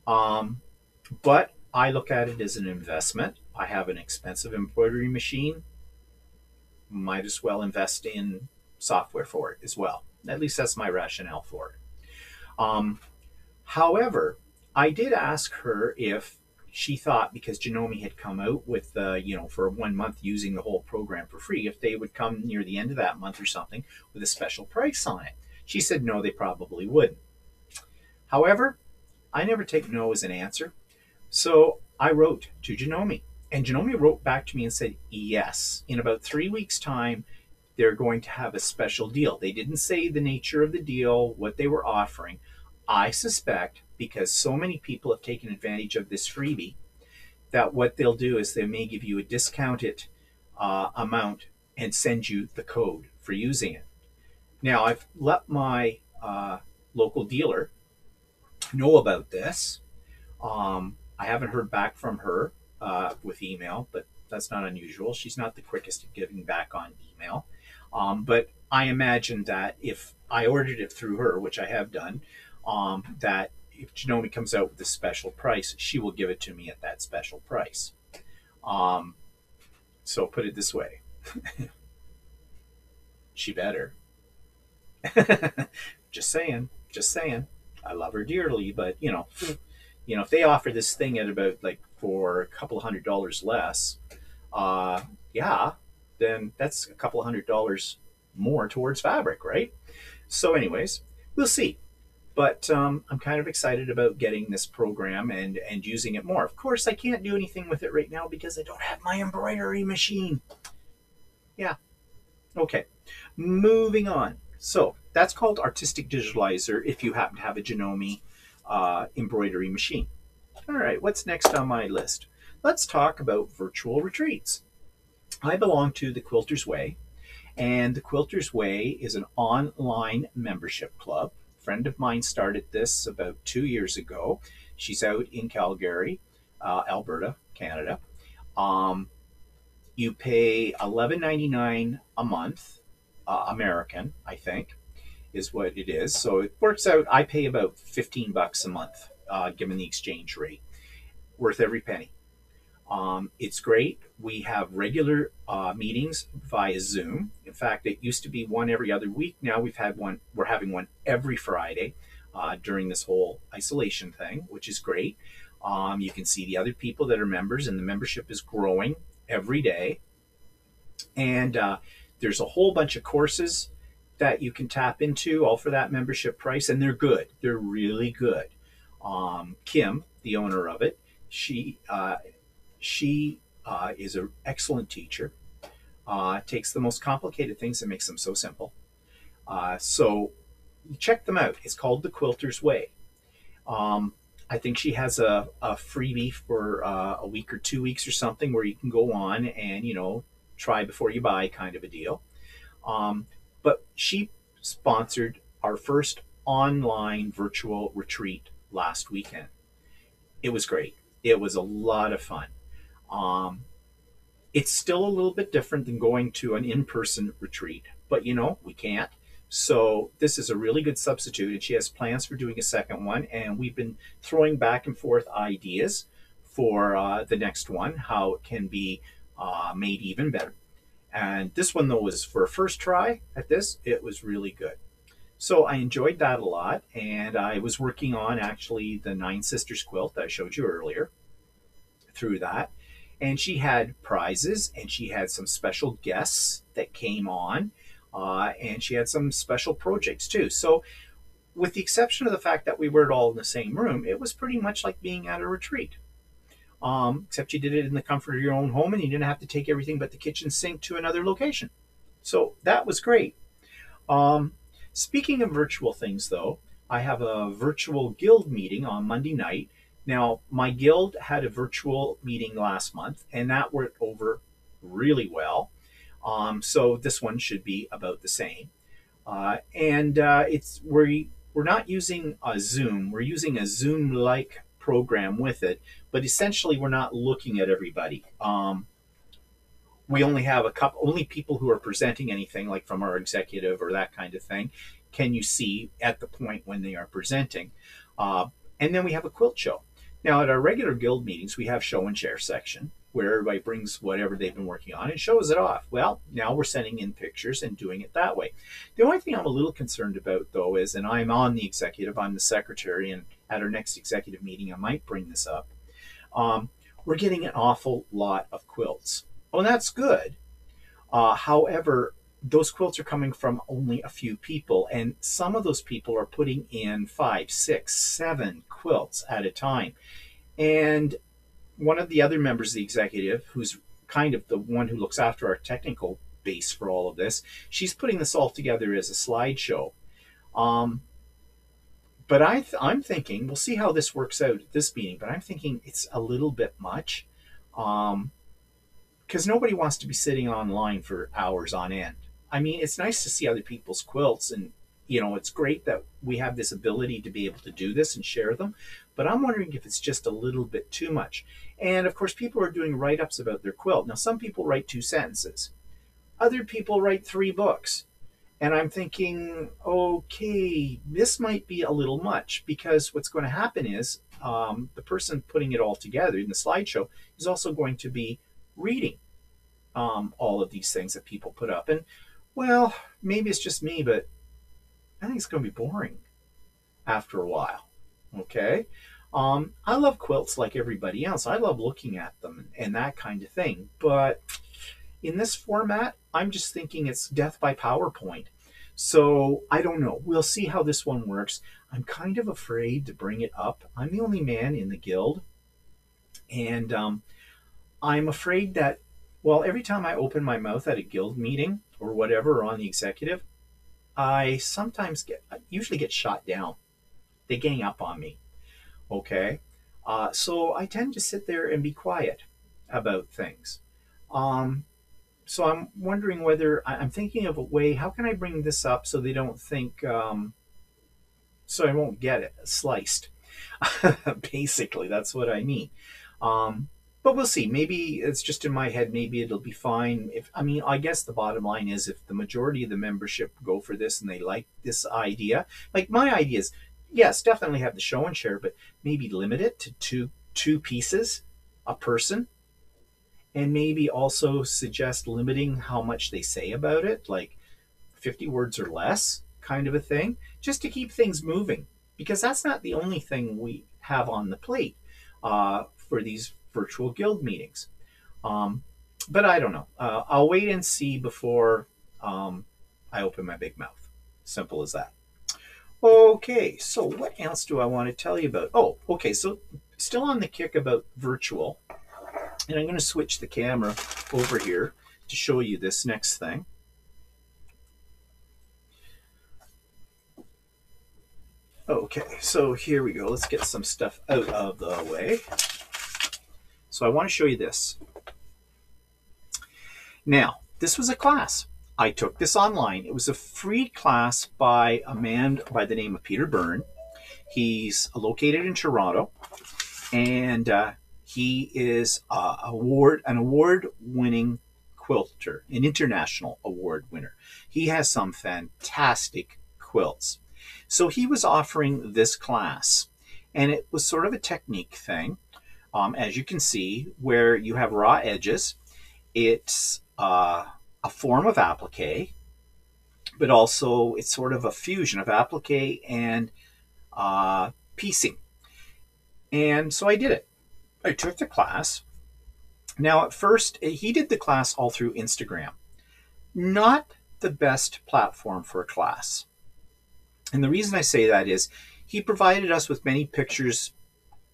But I look at it as an investment. I have an expensive embroidery machine. Might as well invest in software for it as well. At least that's my rationale for it. However, I did ask her if she thought, because Janome had come out with, you know, for 1 month using the whole program for free, if they would come near the end of that month or something with a special price on it. She said no, they probably wouldn't. However, I never take no as an answer. So I wrote to Janome And Janome wrote back to me and said, yes, in about 3 weeks' time, they're going to have a special deal. They didn't say the nature of the deal, what they were offering. I suspect because so many people have taken advantage of this freebie that what they'll do is they may give you a discounted amount and send you the code for using it. Now, I've let my local dealer know about this. I haven't heard back from her with email, but that's not unusual. She's not the quickest at giving back on email. But I imagine that if I ordered it through her, which I have done, that if Janome comes out with a special price, she will give it to me at that special price. So put it this way. She better. Just saying. I love her dearly, but if they offer this thing at about like for a couple of $100 less, yeah, then that's a couple of $100 more towards fabric, right? So anyways, we'll see. But I'm kind of excited about getting this program and using it more. Of course, I can't do anything with it right now because I don't have my embroidery machine. Yeah. Okay. Moving on. So that's called Artistic Digitalizer if you happen to have a Janome embroidery machine. All right, what's next on my list? Let's talk about virtual retreats. I belong to the Quilter's Way, and the Quilter's Way is an online membership club. A friend of mine started this about 2 years ago. She's out in Calgary, Alberta, Canada. You pay $11.99 a month, American, I think, is what it is. So it works out. I pay about $15 a month, given the exchange rate. Worth every penny. It's great. We have regular meetings via Zoom. In fact, it used to be one every other week. Now we're having one every Friday during this whole isolation thing, which is great. You can see the other people that are members, and the membership is growing every day. And there's a whole bunch of courses that you can tap into, all for that membership price, and they're good. They're really good. Kim, the owner of it, she is an excellent teacher. Takes the most complicated things and makes them so simple. So check them out. It's called The Quilter's Way. I think she has a freebie for a week or 2 weeks or something where you can go on and, try before you buy kind of a deal. But she sponsored our first online virtual retreat last weekend. It was great. It was a lot of fun. It's still a little bit different than going to an in-person retreat, but we can't. So this is a really good substitute, and she has plans for doing a second one, and we've been throwing back and forth ideas for the next one, how it can be made even better. And this one, though, was for a first try at this. It was really good. So I enjoyed that a lot, and I was working on actually the Nine Sisters quilt that I showed you earlier through that. And she had prizes, and she had some special guests that came on, and she had some special projects too. So with the exception of the fact that we were all in the same room, it was pretty much like being at a retreat. Except you did it in the comfort of your own home, and you didn't have to take everything but the kitchen sink to another location. So that was great. Speaking of virtual things, though, I have a virtual guild meeting on Monday night. Now, my guild had a virtual meeting last month, and that went over really well. So this one should be about the same. We're not using a Zoom. We're using a Zoom-like program with it, but essentially we're not looking at everybody. We only have only people who are presenting anything, like from our executive or that kind of thing, can you see at the point when they are presenting. And then we have a quilt show. Now, at our regular guild meetings, we have show and share section where everybody brings whatever they've been working on and shows it off. Well, now we're sending in pictures and doing it that way. The only thing I'm a little concerned about, though, is, and I'm on the executive, I'm the secretary, and at our next executive meeting, I might bring this up. We're getting an awful lot of quilts. Well, that's good. However, those quilts are coming from only a few people, and some of those people are putting in 5, 6, 7 quilts at a time. And one of the other members of the executive, who's kind of the one who looks after our technical base for all of this, she's putting this all together as a slideshow. Um, but I'm thinking, we'll see how this works out at this meeting, but I'm thinking it's a little bit much. Because nobody wants to be sitting online for hours on end. I mean, it's nice to see other people's quilts, and it's great that we have this ability to be able to do this and share them. But I'm wondering if it's just a little bit too much. And of course, people are doing write-ups about their quilt. Now, some people write 2 sentences. Other people write 3 books. And I'm thinking, okay, this might be a little much, because what's going to happen is the person putting it all together in the slideshow is also going to be reading all of these things that people put up. And, well, maybe it's just me, but I think it's going to be boring after a while. Okay? I love quilts like everybody else. I love looking at them and that kind of thing. But in this format, I'm just thinking it's death by PowerPoint. So I don't know. We'll see how this one works. I'm kind of afraid to bring it up. I'm the only man in the guild. And I'm afraid that, well, every time I open my mouth at a guild meeting or whatever, or on the executive, I usually get shot down. They gang up on me. Okay? So I tend to sit there and be quiet about things. So I'm wondering whether I'm thinking of a way, how can I bring this up so they don't think, so I won't get it sliced. Basically, that's what I mean. But we'll see. Maybe it's just in my head. Maybe it'll be fine. I guess the bottom line is, if the majority of the membership go for this and they like this idea, like my idea is, yes, definitely have the show and share, but maybe limit it to two pieces a person, and maybe also suggest limiting how much they say about it, like 50 words or less, kind of a thing, just to keep things moving, because that's not the only thing we have on the plate for these virtual guild meetings. But I don't know. I'll wait and see before I open my big mouth. Simple as that. Okay, so what else do I want to tell you about? Oh, okay, so still on the kick about virtual, and I'm going to switch the camera over here to show you this next thing. Okay, so here we go. Let's get some stuff out of the way. So I want to show you this. Now, this was a class. I took this online. It was a free class by a man by the name of Peter Byrne. He's located in Toronto, and he is an award-winning quilter, an international award winner. He has some fantastic quilts. So he was offering this class, and it was sort of a technique thing. As you can see, where you have raw edges, it's a form of applique, but also it's sort of a fusion of applique and piecing. And so I did it. I took the class. Now, at first, he did the class all through Instagram. Not the best platform for a class. And the reason I say that is he provided us with many pictures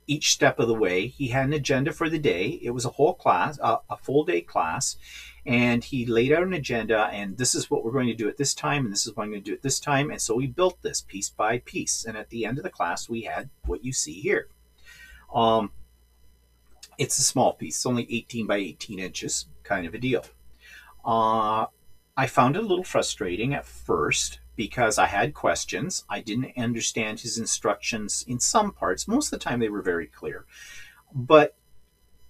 each step of the way. He had an agenda for the day. It was a whole class, a full day class. And he laid out an agenda, and this is what we're going to do at this time, and this is what I'm going to do at this time. And so we built this piece by piece. And at the end of the class, we had what you see here. It's a small piece. It's only 18 by 18 inches, kind of a deal. I found it a little frustrating at first because I had questions. I didn't understand his instructions in some parts. Most of the time, they were very clear. But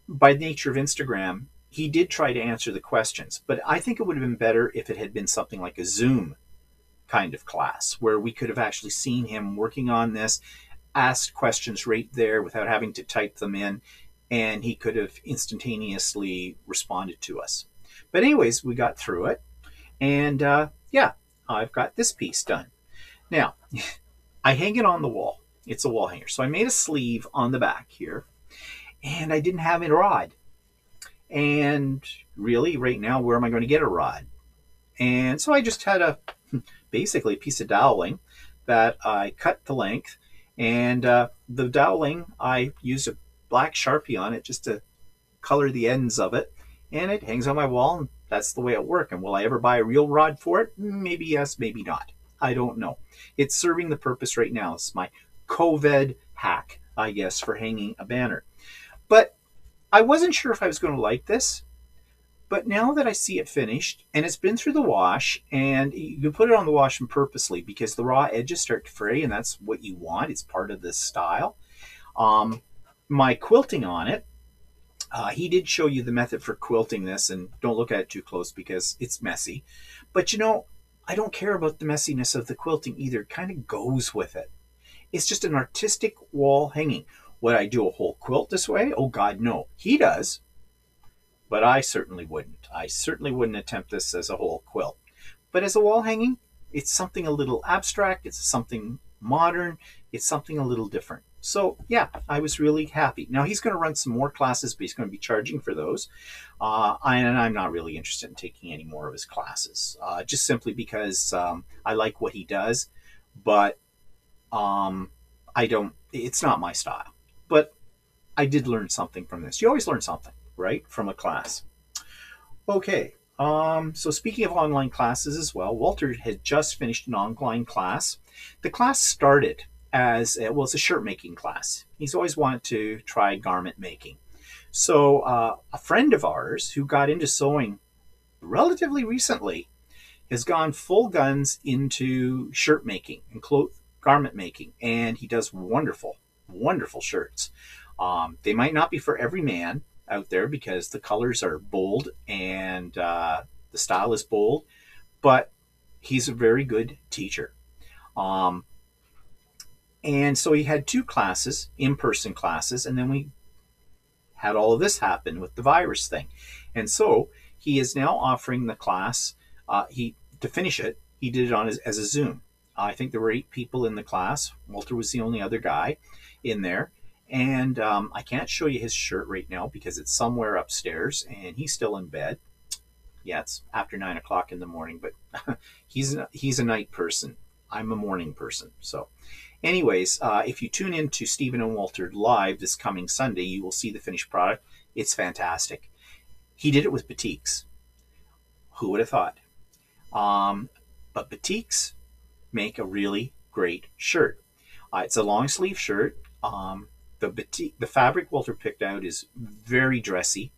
by the nature of Instagram, he did try to answer the questions. But I think it would have been better if it had been something like a Zoom kind of class, where we could have actually seen him working on this, asked questions right there without having to type them in, and he could have instantaneously responded to us. But anyways, we got through it, and yeah, I've got this piece done. Now, I hang it on the wall. It's a wall hanger. So I made a sleeve on the back here, and I didn't have a rod. And really, right now, where am I going to get a rod? And so I just had basically a piece of doweling that I cut the length, and the doweling, I used black Sharpie on it just to color the ends of it, and it hangs on my wall, and that's the way it works. And will I ever buy a real rod for it? Maybe yes, maybe not. I don't know. It's serving the purpose right now. It's my COVID hack, I guess, for hanging a banner. But I wasn't sure if I was going to like this. But now that I see it finished, and it's been through the wash, and you put it on the wash purposely because the raw edges start to fray, and that's what you want. It's part of this style. My quilting on it, he did show you the method for quilting this, and don't look at it too close because it's messy. But you know, I don't care about the messiness of the quilting either. It kind of goes with it. It's just an artistic wall hanging. Would I do a whole quilt this way? Oh God, no. He does, but I certainly wouldn't. I certainly wouldn't attempt this as a whole quilt. But as a wall hanging, it's something a little abstract. It's something modern. It's something a little different. So yeah, I was really happy. Now he's going to run some more classes, but he's going to be charging for those. And I'm not really interested in taking any more of his classes, just simply because I like what he does, but I don't. It's not my style. But I did learn something from this. You always learn something, right, from a class. Okay. So speaking of online classes as well, Walter had just finished an online class. The class started as well, it's a shirt making class. He's always wanted to try garment making. So a friend of ours who got into sewing relatively recently has gone full guns into shirt making and garment making, and he does wonderful, wonderful shirts. They might not be for every man out there because the colors are bold and the style is bold, but he's a very good teacher. And so he had 2 classes, in-person classes, and then we had all of this happen with the virus thing. And so he is now offering the class, to finish it, he did it on as a Zoom. I think there were 8 people in the class. Walter was the only other guy in there. And I can't show you his shirt right now because it's somewhere upstairs and he's still in bed. Yeah, it's after 9 o'clock in the morning, but he's a night person. I'm a morning person. So anyways, if you tune in to Stephen and Walter live this coming Sunday, you will see the finished product. It's fantastic. He did it with batiks. Who would have thought? But batiks make a really great shirt. It's a long sleeve shirt. The fabric Walter picked out is very dressy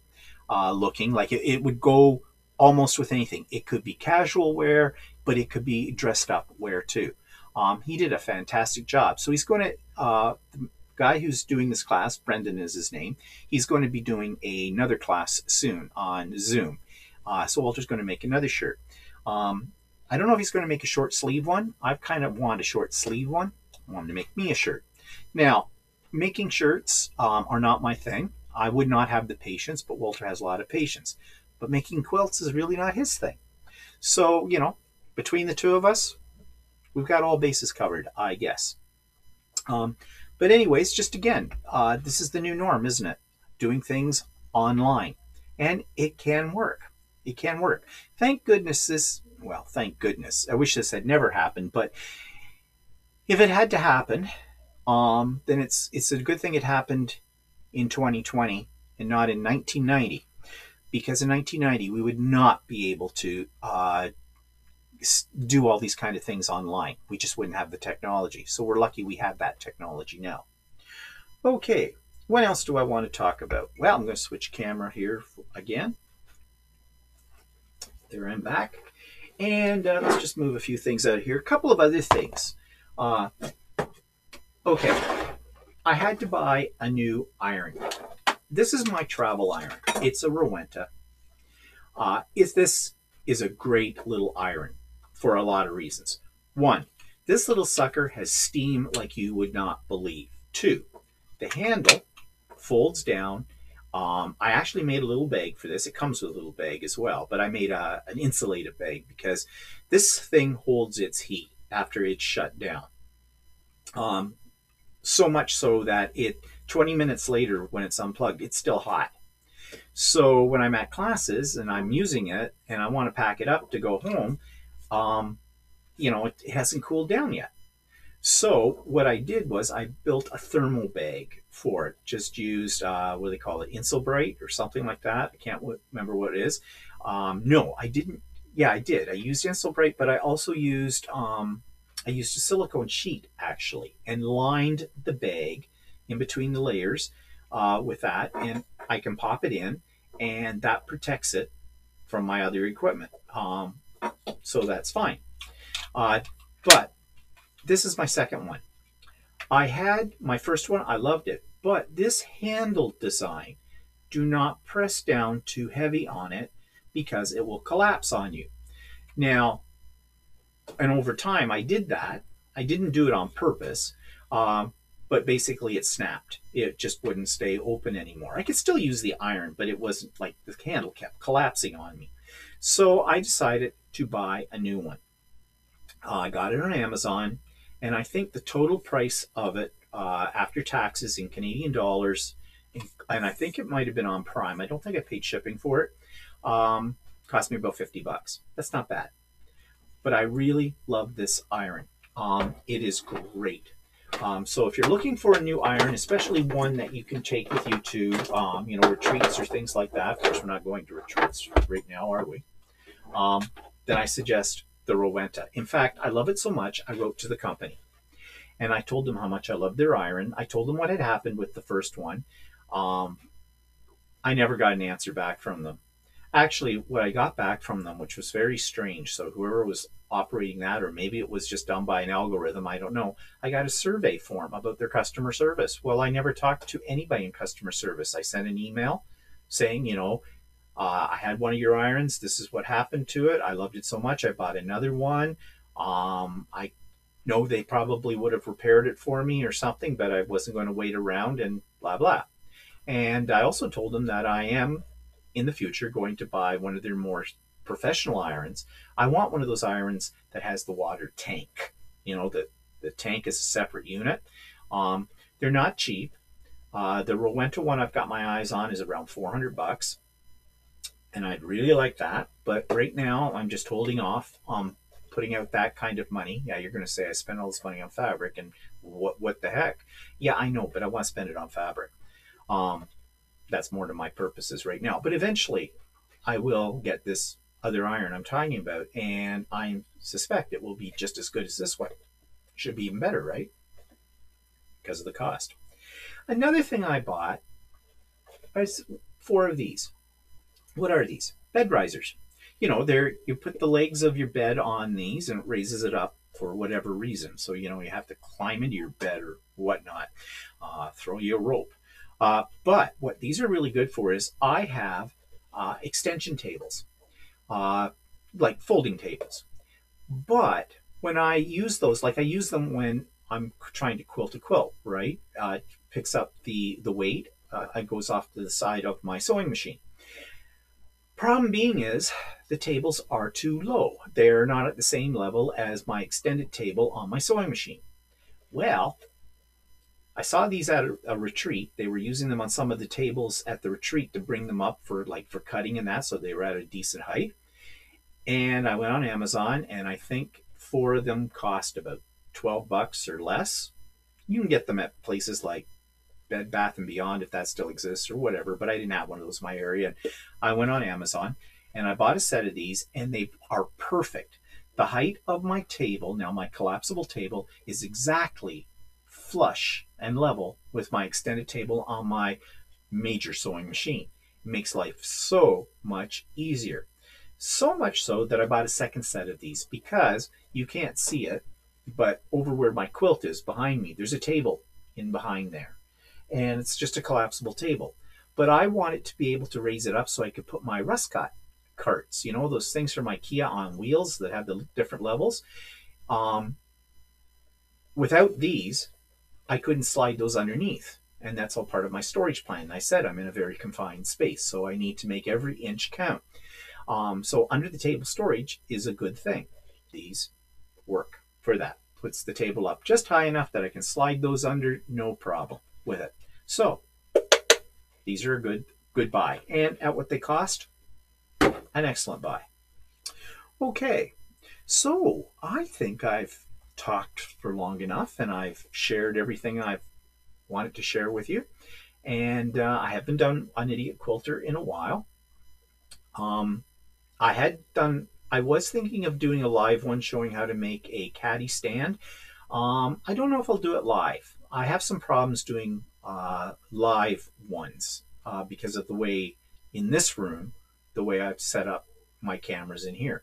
looking. Like it would go almost with anything. It could be casual wear, but it could be dressed up wear too. He did a fantastic job. So he's going to, the guy who's doing this class, Brendan is his name, he's going to be doing another class soon on Zoom. So Walter's going to make another shirt. I don't know if he's going to make a short sleeve one. I've kind of wanted a short sleeve one. I want him to make me a shirt. Now, making shirts are not my thing. I would not have the patience, but Walter has a lot of patience. But making quilts is really not his thing. So, you know, between the two of us, we've got all bases covered, I guess. But anyways, just again, this is the new norm, isn't it? Doing things online. And it can work. It can work. Thank goodness thank goodness. I wish this had never happened, but if it had to happen, then it's a good thing it happened in 2020 and not in 1990. Because in 1990, we would not be able to do all these kind of things online. We just wouldn't have the technology. So we're lucky we have that technology now. Okay, what else do I want to talk about? Well, I'm going to switch camera here again. There I'm back. And let's just move a few things out of here. A couple of other things. Okay, I had to buy a new iron. This is my travel iron. It's a Rowenta. This is a great little iron for a lot of reasons. 1, this little sucker has steam like you would not believe. 2, the handle folds down. I actually made a little bag for this. It comes with a little bag as well, but I made an insulated bag because this thing holds its heat after it's shut down. So much so that 20 minutes later when it's unplugged, it's still hot. So when I'm at classes and I'm using it and I want to pack it up to go home, you know, it hasn't cooled down yet. So what I did was I built a thermal bag for it. Just used what do they call it, Insulbrite or something like that. I can't remember what it is. No, I didn't. Yeah, I did. I used Insulbrite, but I also used I used a silicone sheet actually, and lined the bag in between the layers with that, and I can pop it in, and that protects it from my other equipment. So that's fine. But this is my second one. I had my first one, I loved it, but this handle design, do not press down too heavy on it because it will collapse on you. Now, and over time, I did that. I didn't do it on purpose, but basically it snapped. It just wouldn't stay open anymore. I could still use the iron, but it wasn't like the handle kept collapsing on me. So I decided to buy a new one. I got it on Amazon, and I think the total price of it after taxes in Canadian dollars, and I think it might have been on Prime. I don't think I paid shipping for it. Cost me about $50. That's not bad, but I really love this iron. It is great. So if you're looking for a new iron, especially one that you can take with you to, retreats or things like that. Of course, we're not going to retreats right now, are we? Then I suggest the Rowenta. In fact, I love it so much, I wrote to the company and I told them how much I loved their iron. I told them what had happened with the first one. I never got an answer back from them. Actually, what I got back from them, which was very strange, so whoever was operating that, or maybe it was just done by an algorithm, I don't know, I got a survey form about their customer service. Well, I never talked to anybody in customer service. I sent an email saying, I had one of your irons. This is what happened to it. I loved it so much. I bought another one. I know they probably would have repaired it for me or something, but I wasn't going to wait around and blah, blah. And I also told them that I am in the future going to buy one of their more professional irons. I want one of those irons that has the water tank. The tank is a separate unit. They're not cheap. The Rowenta one I've got my eyes on is around $400, and I'd really like that. But right now, I'm just holding off on putting out that kind of money. Yeah, you're going to say I spent all this money on fabric, and what the heck? Yeah, I know, but I want to spend it on fabric. That's more to my purposes right now. But eventually, I will get this other iron I'm talking about, and I suspect it will be just as good as this one. Should be even better, right? Because of the cost. Another thing I bought is 4 of these. What are these? Bed risers. You put the legs of your bed on these, and it raises it up for whatever reason. So, you have to climb into your bed or whatnot. Throw you a rope. But what these are really good for is I have extension tables, like folding tables. But when I use those, like I use them when I'm trying to quilt a quilt, right? It picks up the weight. It goes off to the side of my sewing machine. Problem being is the tables are too low. They're not at the same level as my extended table on my sewing machine. Well, I saw these at a retreat. They were using them on some of the tables at the retreat to bring them up for cutting and that, so they were at a decent height. And I went on Amazon, and I think 4 of them cost about $12 or less. You can get them at places like Bed Bath and Beyond, if that still exists, or whatever, but I didn't have one of those in my area. I went on Amazon and I bought a set of these, and they are perfect. The height of my table, now my collapsible table, is exactly flush and level with my extended table on my major sewing machine. It makes life so much easier. So much so that I bought a second set of these, because you can't see it, but over where my quilt is behind me, there's a table in behind there. And it's just a collapsible table. But I want it to be able to raise it up so I could put my Rustcott carts, those things from IKEA on wheels that have the different levels. Without these, I couldn't slide those underneath. And that's all part of my storage plan. I said I'm in a very confined space, so I need to make every inch count. So under the table storage is a good thing. These work for that. Puts the table up just high enough that I can slide those under, no problem with it. So these are a good buy. And at what they cost, an excellent buy. Okay, so I think I've talked for long enough, and I've shared everything I've wanted to share with you. And I haven't done an idiot quilter in a while. Um, I was thinking of doing a live one showing how to make a caddy stand. I don't know if I'll do it live. I have some problems doing live ones because of the way in this room, the way I've set up my cameras in here.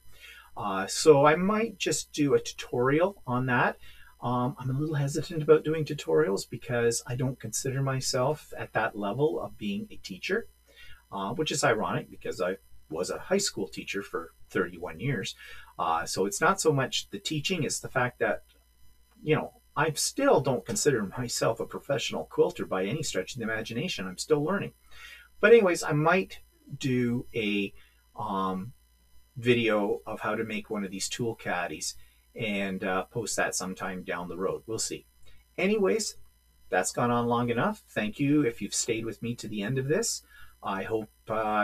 So I might just do a tutorial on that. I'm a little hesitant about doing tutorials because I don't consider myself at that level of being a teacher, which is ironic because I was a high school teacher for 31 years. So it's not so much the teaching, it's the fact that, I still don't consider myself a professional quilter by any stretch of the imagination. I'm still learning. But anyways, I might do a video of how to make one of these tool caddies and post that sometime down the road. We'll see. Anyways, that's gone on long enough. Thank you if you've stayed with me to the end of this. I hope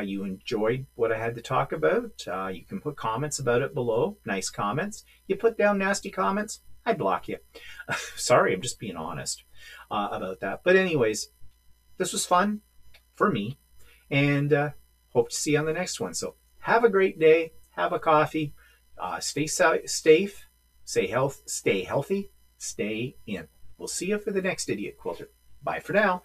you enjoyed what I had to talk about. You can put comments about it below, nice comments. You put down nasty comments, I block you. Sorry, I'm just being honest about that. But anyways, this was fun for me, and hope to see you on the next one. So have a great day. Have a coffee. Stay safe. Stay healthy. Stay in. We'll see you for the next Idiot Quilter. Bye for now.